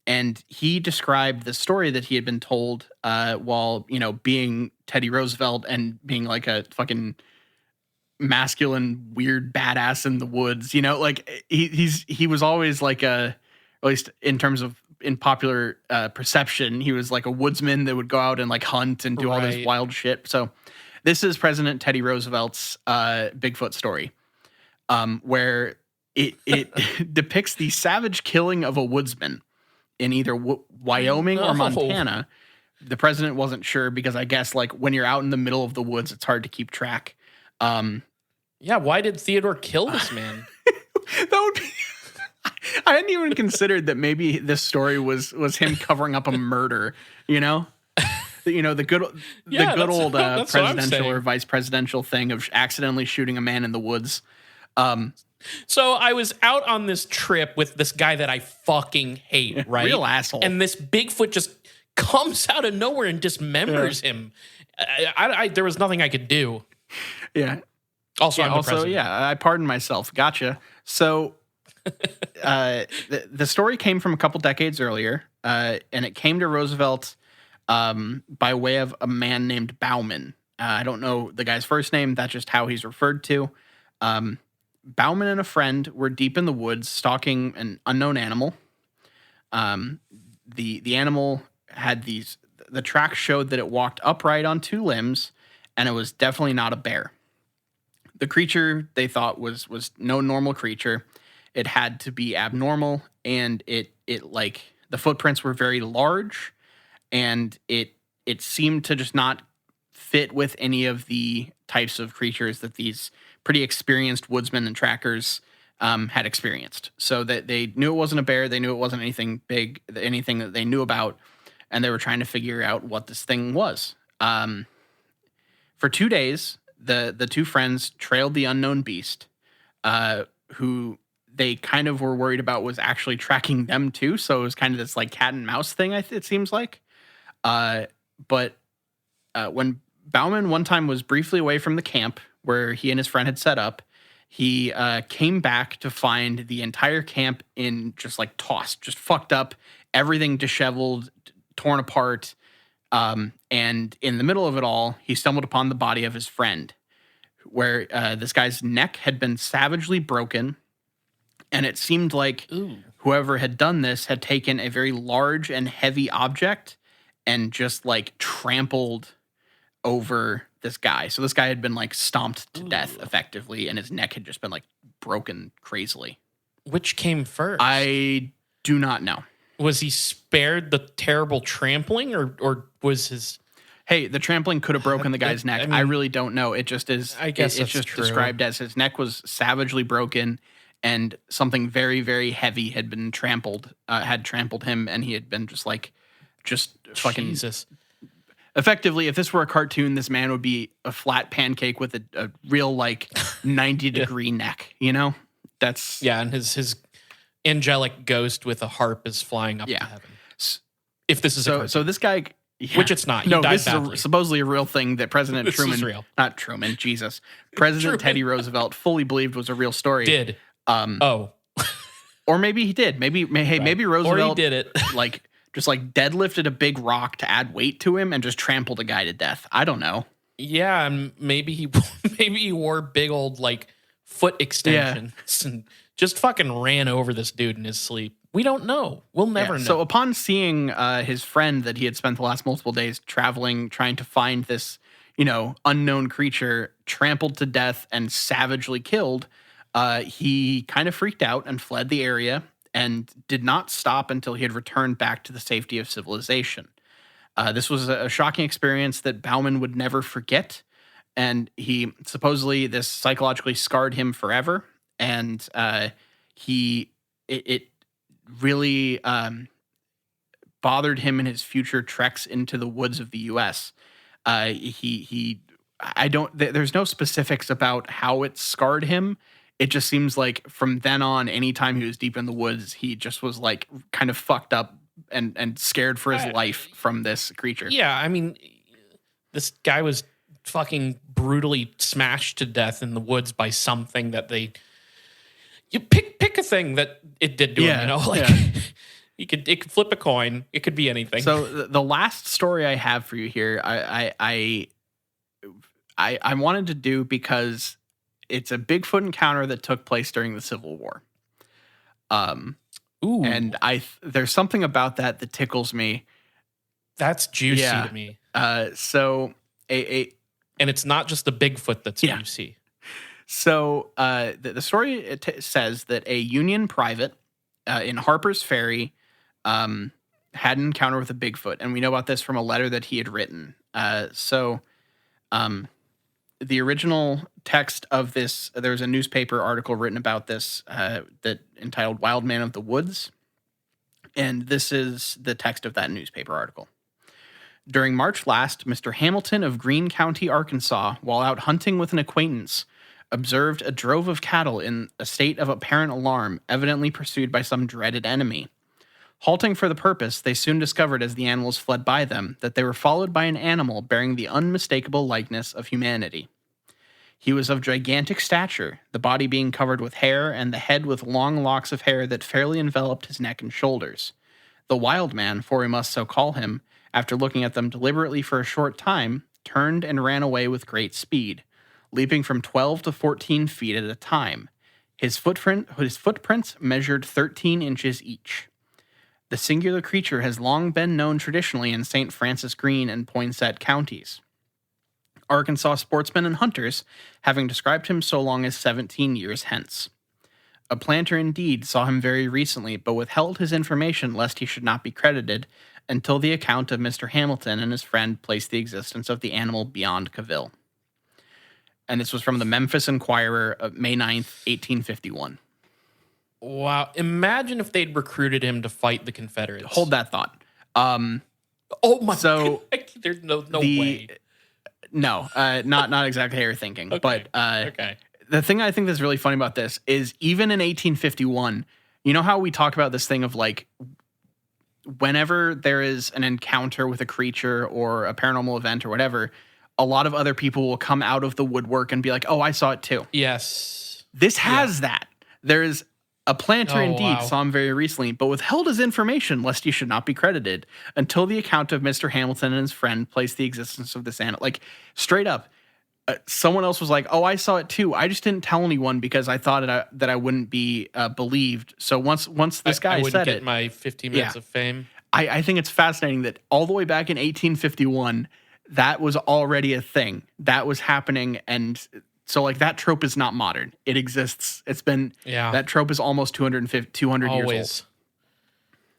And he described the story that he had been told while, being Teddy Roosevelt and being like a fucking masculine, weird badass in the woods. He was always like at least in terms of in popular perception, he was like a woodsman that would go out and like hunt and do all this wild shit. So this is President Teddy Roosevelt's Bigfoot story, where it depicts the savage killing of a woodsman in either Wyoming or Montana. The president wasn't sure because I guess like when you're out in the middle of the woods, it's hard to keep track. Why did Theodore kill this man? That would be... I hadn't even considered that maybe this story was him covering up a murder, the good old presidential or vice presidential thing of accidentally shooting a man in the woods. So I was out on this trip with this guy that I fucking hate, right? Real asshole. And this Bigfoot just comes out of nowhere and dismembers him. There was nothing I could do. Yeah. Also, I'm the president. I pardon myself. Gotcha. So the story came from a couple decades earlier, and it came to Roosevelt by way of a man named Bauman. I don't know the guy's first name. That's just how he's referred to. Bauman and a friend were deep in the woods stalking an unknown animal. The animal had the track showed that it walked upright on two limbs, and it was definitely not a bear. The creature they thought was no normal creature. It had to be abnormal, and it like the footprints were very large, and it seemed to just not fit with any of the types of creatures that these pretty experienced woodsmen and trackers had experienced. So that they knew it wasn't a bear, they knew it wasn't anything big, anything that they knew about, and they were trying to figure out what this thing was. For 2 days, the two friends trailed the unknown beast, who they kind of were worried about was actually tracking them too. So it was kind of this like cat and mouse thing, it seems like. But when Bauman one time was briefly away from the camp where he and his friend had set up, he came back to find the entire camp in just like tossed, just fucked up, everything disheveled, torn apart. And in the middle of it all, he stumbled upon the body of his friend, where this guy's neck had been savagely broken, and it seemed like whoever had done this had taken a very large and heavy object and just like trampled over this guy. So this guy had been like stomped to death effectively, and his neck had just been like broken crazily. Which came first? I do not know. Was he spared the terrible trampling, or was his... Hey, the trampling could have broken the guy's neck. I mean, I really don't know. It just is. I guess it's just true. Described as his neck was savagely broken, and something very, very heavy had been trampled him, and he had been just fucking Jesus. Effectively, if this were a cartoon, this man would be a flat pancake with a real 90-degree neck. You know, that's and his angelic ghost with a harp is flying up to heaven. If this is a cartoon. So this guy. Yeah. Which it's not. This is supposedly a real thing that President Truman, not Truman, Jesus, President Teddy Roosevelt fully believed was a real story. Did. Or maybe he did. Maybe Roosevelt. Or he did it. just deadlifted a big rock to add weight to him and just trampled a guy to death. I don't know. Yeah, and maybe he wore big old foot extensions and just fucking ran over this dude in his sleep. We don't know. We'll never know. So upon seeing his friend that he had spent the last multiple days traveling, trying to find this, unknown creature trampled to death and savagely killed, he kind of freaked out and fled the area and did not stop until he had returned back to the safety of civilization. This was a shocking experience that Bauman would never forget, and this psychologically scarred him forever, and it really bothered him in his future treks into the woods of the U.S. There's no specifics about how it scarred him. It just seems like from then on, anytime he was deep in the woods, he just was kind of fucked up and scared for his life from this creature. Yeah, I mean, this guy was fucking brutally smashed to death in the woods by something that you pick a thing that it did to him, it could flip a coin. It could be anything. So the last story I have for you here, I wanted to do because it's a Bigfoot encounter that took place during the Civil War. And there's something about that tickles me. That's juicy to me. And it's not just the Bigfoot that's juicy. So the story says that a Union private in Harper's Ferry had an encounter with a Bigfoot, and we know about this from a letter that he had written. The original text of this, there's a newspaper article written about this that entitled "Wild Man of the Woods," and this is the text of that newspaper article. During March last, Mr. Hamilton of Greene County, Arkansas, while out hunting with an acquaintance, observed a drove of cattle in a state of apparent alarm, evidently pursued by some dreaded enemy. Halting for the purpose, they soon discovered as the animals fled by them that they were followed by an animal bearing the unmistakable likeness of humanity. He was of gigantic stature, the body being covered with hair and the head with long locks of hair that fairly enveloped his neck and shoulders. The wild man, for we must so call him, after looking at them deliberately for a short time, turned and ran away with great speed, leaping from 12 to 14 feet at a time. His footprints measured 13 inches each. The singular creature has long been known traditionally in St. Francis Green and Poinsett counties, Arkansas sportsmen and hunters having described him so long as 17 years hence. A planter indeed saw him very recently, but withheld his information lest he should not be credited until the account of Mr. Hamilton and his friend placed the existence of the animal beyond cavil. And this was from the Memphis Inquirer of May 9th, 1851. Wow. Imagine if they'd recruited him to fight the Confederates. Hold that thought. Oh my God. There's no way. No, not exactly how you're thinking. Okay. But the thing I think that's really funny about this is even in 1851, you know how we talk about this thing of whenever there is an encounter with a creature or a paranormal event or whatever, a lot of other people will come out of the woodwork and be like, oh, I saw it too. Yes. This has that. There's a planter indeed saw him very recently, but withheld his information lest he should not be credited until the account of Mr. Hamilton and his friend placed the existence of this animal. Straight up, someone else was like, "Oh, I saw it too. I just didn't tell anyone because I thought that I wouldn't be believed." So once this guy I wouldn't said get it, my 15 minutes of fame. I think it's fascinating that all the way back in 1851, that was already a thing that was happening, and so like that trope is not modern. It exists. It's been that trope is almost 200 years old.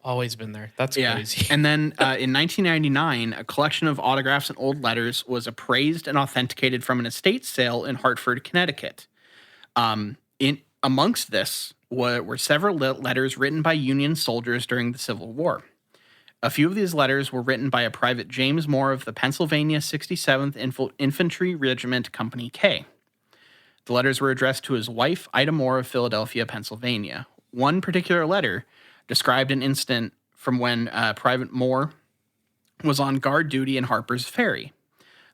Always been there. That's crazy. And then in 1999, a collection of autographs and old letters was appraised and authenticated from an estate sale in Hartford, Connecticut. Amongst this were several letters written by Union soldiers during the Civil War. A few of these letters were written by a Private James Moore of the Pennsylvania 67th Infantry Regiment Company K. The letters were addressed to his wife, Ida Moore of Philadelphia, Pennsylvania. One particular letter described an incident from when Private Moore was on guard duty in Harper's Ferry.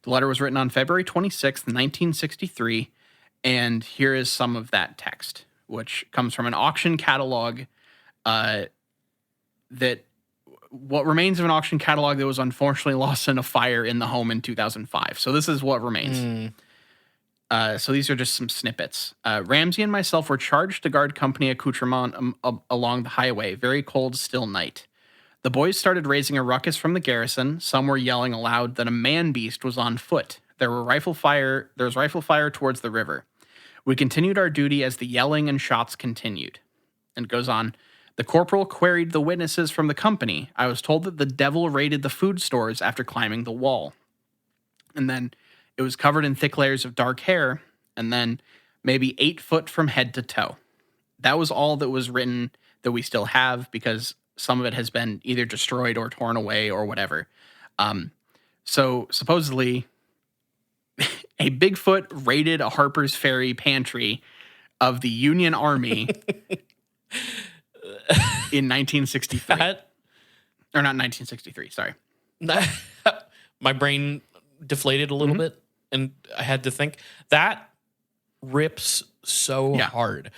The letter was written on February 26th, 1963, and here is some of that text, which comes from an auction catalog what remains of an auction catalog that was unfortunately lost in a fire in the home in 2005. So this is what remains. So these are just some snippets. Ramsey and myself were charged to guard company accoutrement along the highway. Very cold, still night. The boys started raising a ruckus from the garrison. Some were yelling aloud that a man-beast was on foot. There was rifle fire towards the river. We continued our duty as the yelling and shots continued. And it goes on. The corporal queried the witnesses from the company. I was told that the devil raided the food stores after climbing the wall. And then it was covered in thick layers of dark hair, and then maybe 8 foot from head to toe. That was all that was written that we still have, because some of it has been either destroyed or torn away or whatever. So supposedly, a Bigfoot raided a Harper's Ferry pantry of the Union Army in 1963. Or not 1963, sorry. My brain deflated a little bit, and I had to think. That rips so hard.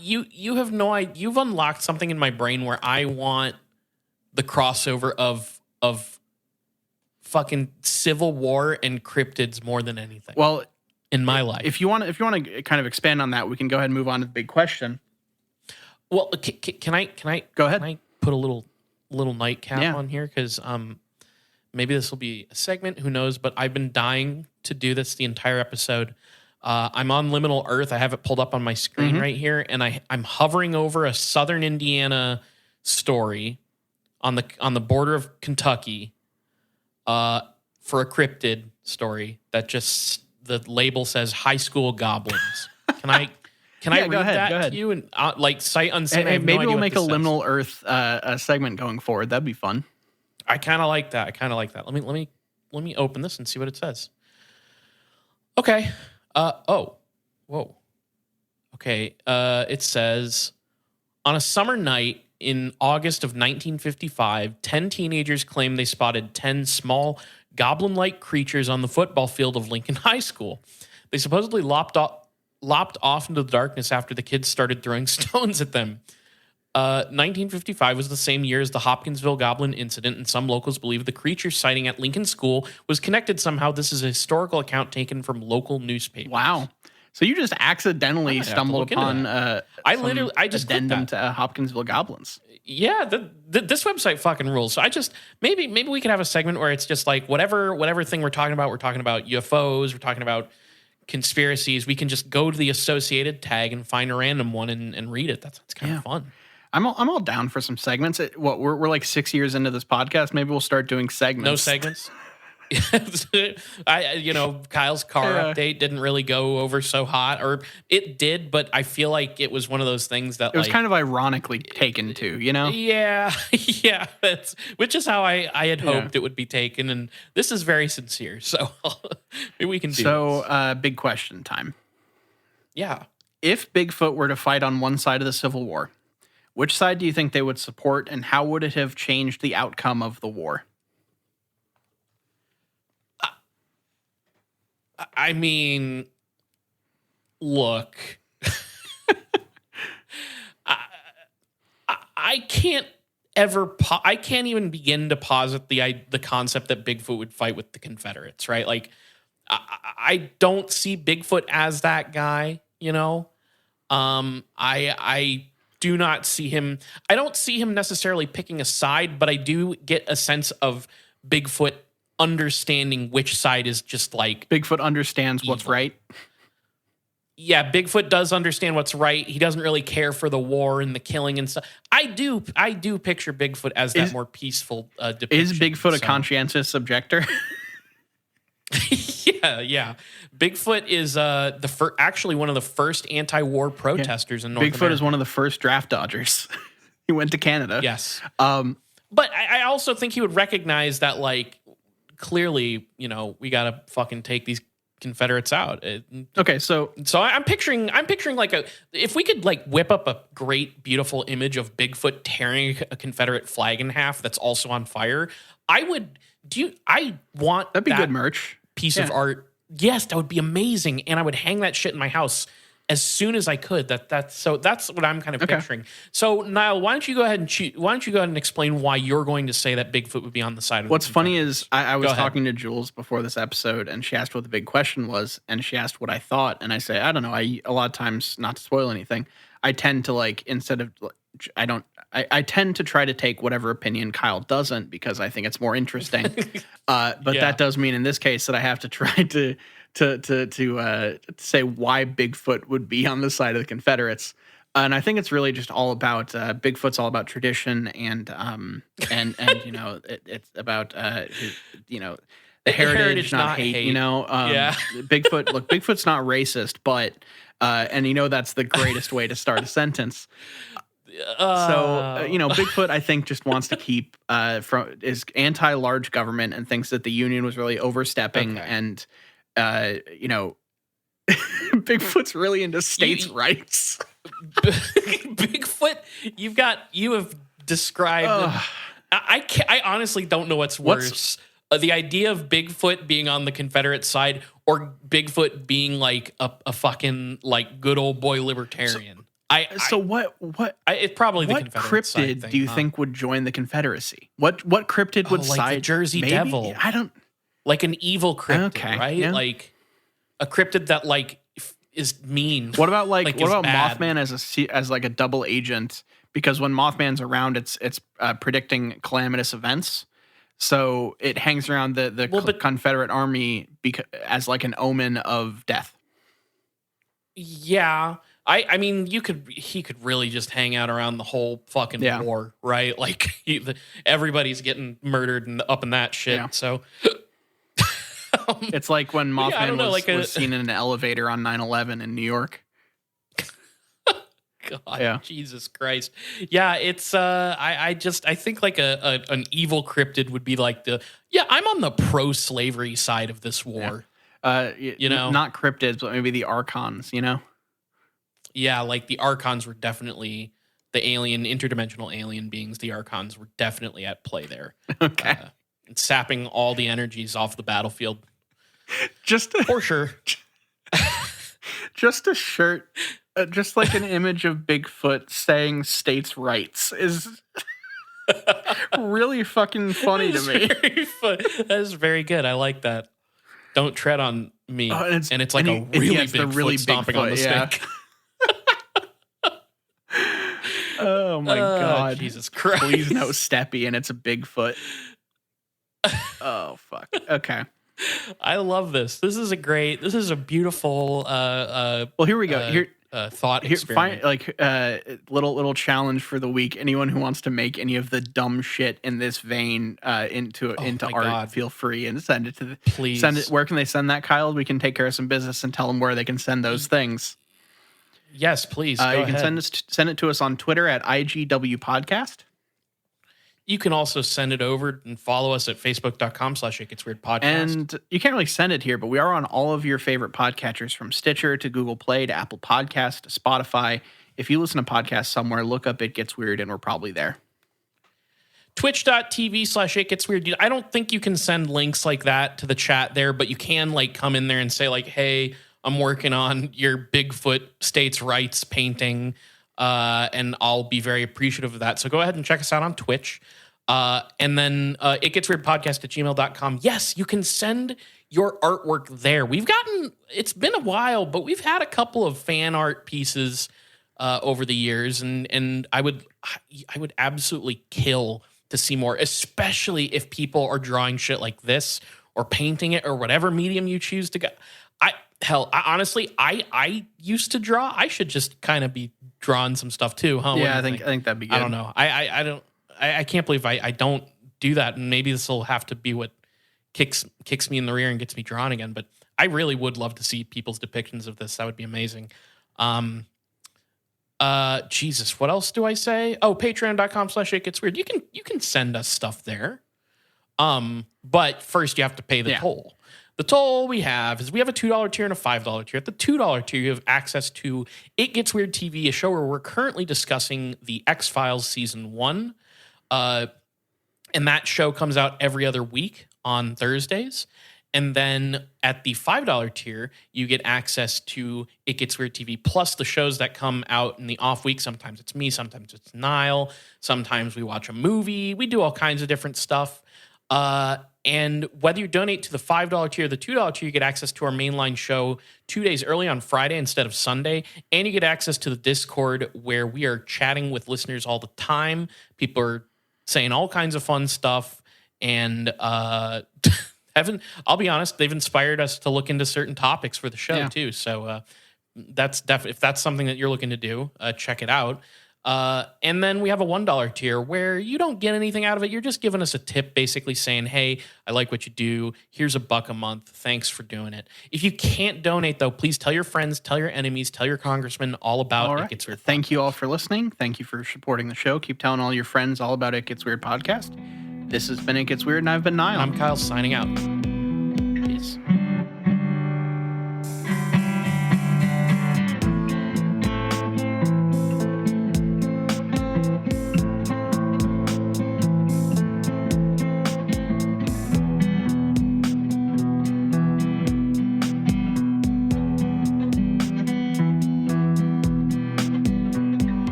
You have no idea. You've unlocked something in my brain where I want the crossover of fucking Civil War and cryptids more than anything. Well, in my life, if you want to kind of expand on that, we can go ahead and move on to the big question. Well, can I go ahead? Can I put a little nightcap on here, because maybe this will be a segment. Who knows? But I've been dying to do this the entire episode. I'm on Liminal Earth. I have it pulled up on my screen right here, and I'm hovering over a Southern Indiana story on the border of Kentucky for a cryptid story that just the label says high school goblins. Can I read that to you and like sight unseen? Hey, maybe we'll make a Liminal Earth segment going forward. That'd be fun. I kind of like that. Let me open this and see what it says. Okay. Whoa. Okay. It says, on a summer night in August of 1955, 10 teenagers claimed they spotted 10 small goblin-like creatures on the football field of Lincoln High School. They supposedly lopped off into the darkness after the kids started throwing stones at them. 1955 was the same year as the Hopkinsville Goblin incident, and some locals believe the creature sighting at Lincoln School was connected somehow. This is a historical account taken from local newspapers. Wow. So you just accidentally stumbled upon I just addendum to Hopkinsville Goblins. Yeah, this website fucking rules. So I just maybe we could have a segment where it's just like whatever thing we're talking about UFOs, we're talking about conspiracies. We can just go to the associated tag and find a random one and read it. That's kind of fun. I'm all down for some segments. We're like 6 years into this podcast. Maybe we'll start doing segments. No segments. Kyle's car update didn't really go over so hot, or it did, but I feel like it was one of those things that it was kind of ironically taken too, Yeah, which is how I had hoped it would be taken, and this is very sincere. So maybe we can do this. Big question time. Yeah. If Bigfoot were to fight on one side of the Civil War, which side do you think they would support, and how would it have changed the outcome of the war? I mean, look, I can't even begin to posit the concept that Bigfoot would fight with the Confederates, right? Like, I don't see Bigfoot as that guy, you know. I do not see him. I don't see him necessarily picking a side, but I do get a sense of Bigfoot understanding which side is just like Bigfoot understands evil. What's right. Yeah, Bigfoot does understand what's right. He doesn't really care for the war and the killing and stuff. I do picture Bigfoot as that more peaceful depiction. Is Bigfoot a conscientious objector? Yeah. Bigfoot is actually one of the first anti-war protesters in North America. Bigfoot is one of the first draft dodgers. He went to Canada. Yes. But I also think he would recognize that, like, clearly, you know, we got to fucking take these Confederates out. Okay, so I'm picturing like if we could like whip up a great, beautiful image of Bigfoot tearing a Confederate flag in half that's also on fire. I want that'd be good merch. Piece of art. Yes, that would be amazing, and I would hang that shit in my house as soon as I could. That's what I'm kind of picturing. So Niall, why don't you go ahead and explain why you're going to say that Bigfoot would be on the side of What's funny is I was talking to Jules before this episode, and she asked what the big question was, and she asked what I thought, and I say, I don't know. A lot of times, not to spoil anything, I tend to like, instead of I tend to try to take whatever opinion Kyle doesn't, because I think it's more interesting. But that does mean in this case that I have to try to say why Bigfoot would be on the side of the Confederates. And I think it's really just all about Bigfoot's all about tradition and you know, it's about you know, the heritage not hate. You know, Bigfoot's not racist, but and you know that's the greatest way to start a sentence. So you know, Bigfoot I think just wants to keep is anti-large government and thinks that the Union was really overstepping and you know, Bigfoot's really into states' rights. Bigfoot, you have described. I honestly don't know what's worse. The idea of Bigfoot being on the Confederate side or Bigfoot being like a fucking like good old boy libertarian. It's probably the Confederate side cryptid do you think would join the Confederacy? What cryptid would like side? The Jersey maybe? Devil. I don't. Like an evil cryptid, right? Yeah. Like a cryptid that like is mean. What about Mothman as like a double agent? Because when Mothman's around, it's predicting calamitous events. So it hangs around the Confederate army as like an omen of death. Yeah. I mean, he could really just hang out around the whole fucking war, right? Like everybody's getting murdered and up in that shit. Yeah. So it's like when Mothman was seen in an elevator on 9/11 in New York. God, Jesus Christ. Yeah, it's I think like an evil cryptid would be like I'm on the pro-slavery side of this war. You know, not cryptids, but maybe the Archons, you know? Yeah, like the Archons were definitely the interdimensional alien beings. The Archons were definitely at play there. Okay. Sapping all the energies off the battlefield. For sure. Just a shirt, just like an image of Bigfoot saying states' rights is really fucking funny to me. That is very good. I like that. Don't tread on me. And it's like a really big stomping on the stick. Oh my God. Jesus Christ. Please no Steppy, and it's a Bigfoot. Oh, fuck. Okay. I love this. This is a beautiful well, here we go. Thought experiment. Little challenge for the week. Anyone who wants to make any of the dumb shit in this vein into art, God. Feel free and send it to please. Send it. Where can they send that, Kyle? We can take care of some business and tell them where they can send those things. Yes, please. You can send it to us on Twitter at IGW Podcast. You can also send it over and follow us at facebook.com/itsweirdpodcast. And you can't really send it here, but we are on all of your favorite podcatchers, from Stitcher to Google Play to Apple Podcasts to Spotify. If you listen to podcasts somewhere, look up It Gets Weird and we're probably there. Twitch.tv/itgetsweird. I don't think you can send links like that to the chat there, but you can like come in there and say like, hey, I'm working on your Bigfoot states' rights painting, and I'll be very appreciative of that. So go ahead and check us out on Twitch. And then itgetsweirdpodcast@gmail.com. Yes, you can send your artwork there. It's been a while, but we've had a couple of fan art pieces over the years, and I would absolutely kill to see more, especially if people are drawing shit like this or painting it or whatever medium you choose to go. Honestly, I used to draw. I should just kind of be drawing some stuff too, huh? Yeah, I think that'd be good. I don't know. I can't believe I don't do that, and maybe this will have to be what kicks me in the rear and gets me drawn again. But I really would love to see people's depictions of this. That would be amazing. Jesus, what else do I say? Oh, patreon.com/itgetsweird. You can send us stuff there. But first you have to pay the toll. The toll we have a $2 tier and a $5 tier. At the $2 tier, you have access to It Gets Weird TV, a show where we're currently discussing the X-Files season 1. And that show comes out every other week on Thursdays. And then at the $5 tier, you get access to It Gets Weird TV, plus the shows that come out in the off week. Sometimes it's me, sometimes it's Niall. Sometimes we watch a movie. We do all kinds of different stuff. And whether you donate to the $5 tier or the $2 tier, you get access to our mainline show 2 days early on Friday instead of Sunday. And you get access to the Discord where we are chatting with listeners all the time. People are saying all kinds of fun stuff. And I'll be honest, they've inspired us to look into certain topics for the show too. So that's definitely, if that's something that you're looking to do, check it out. And then we have a $1 tier where you don't get anything out of it. You're just giving us a tip, basically saying, hey, I like what you do. Here's $1 a month. Thanks for doing it. If you can't donate, though, please tell your friends, tell your enemies, tell your congressman all about It Gets Weird. Thank you all for listening. Thank you for supporting the show. Keep telling all your friends all about It Gets Weird podcast. This has been It Gets Weird, and I've been Niall. I'm Kyle, signing out. Peace.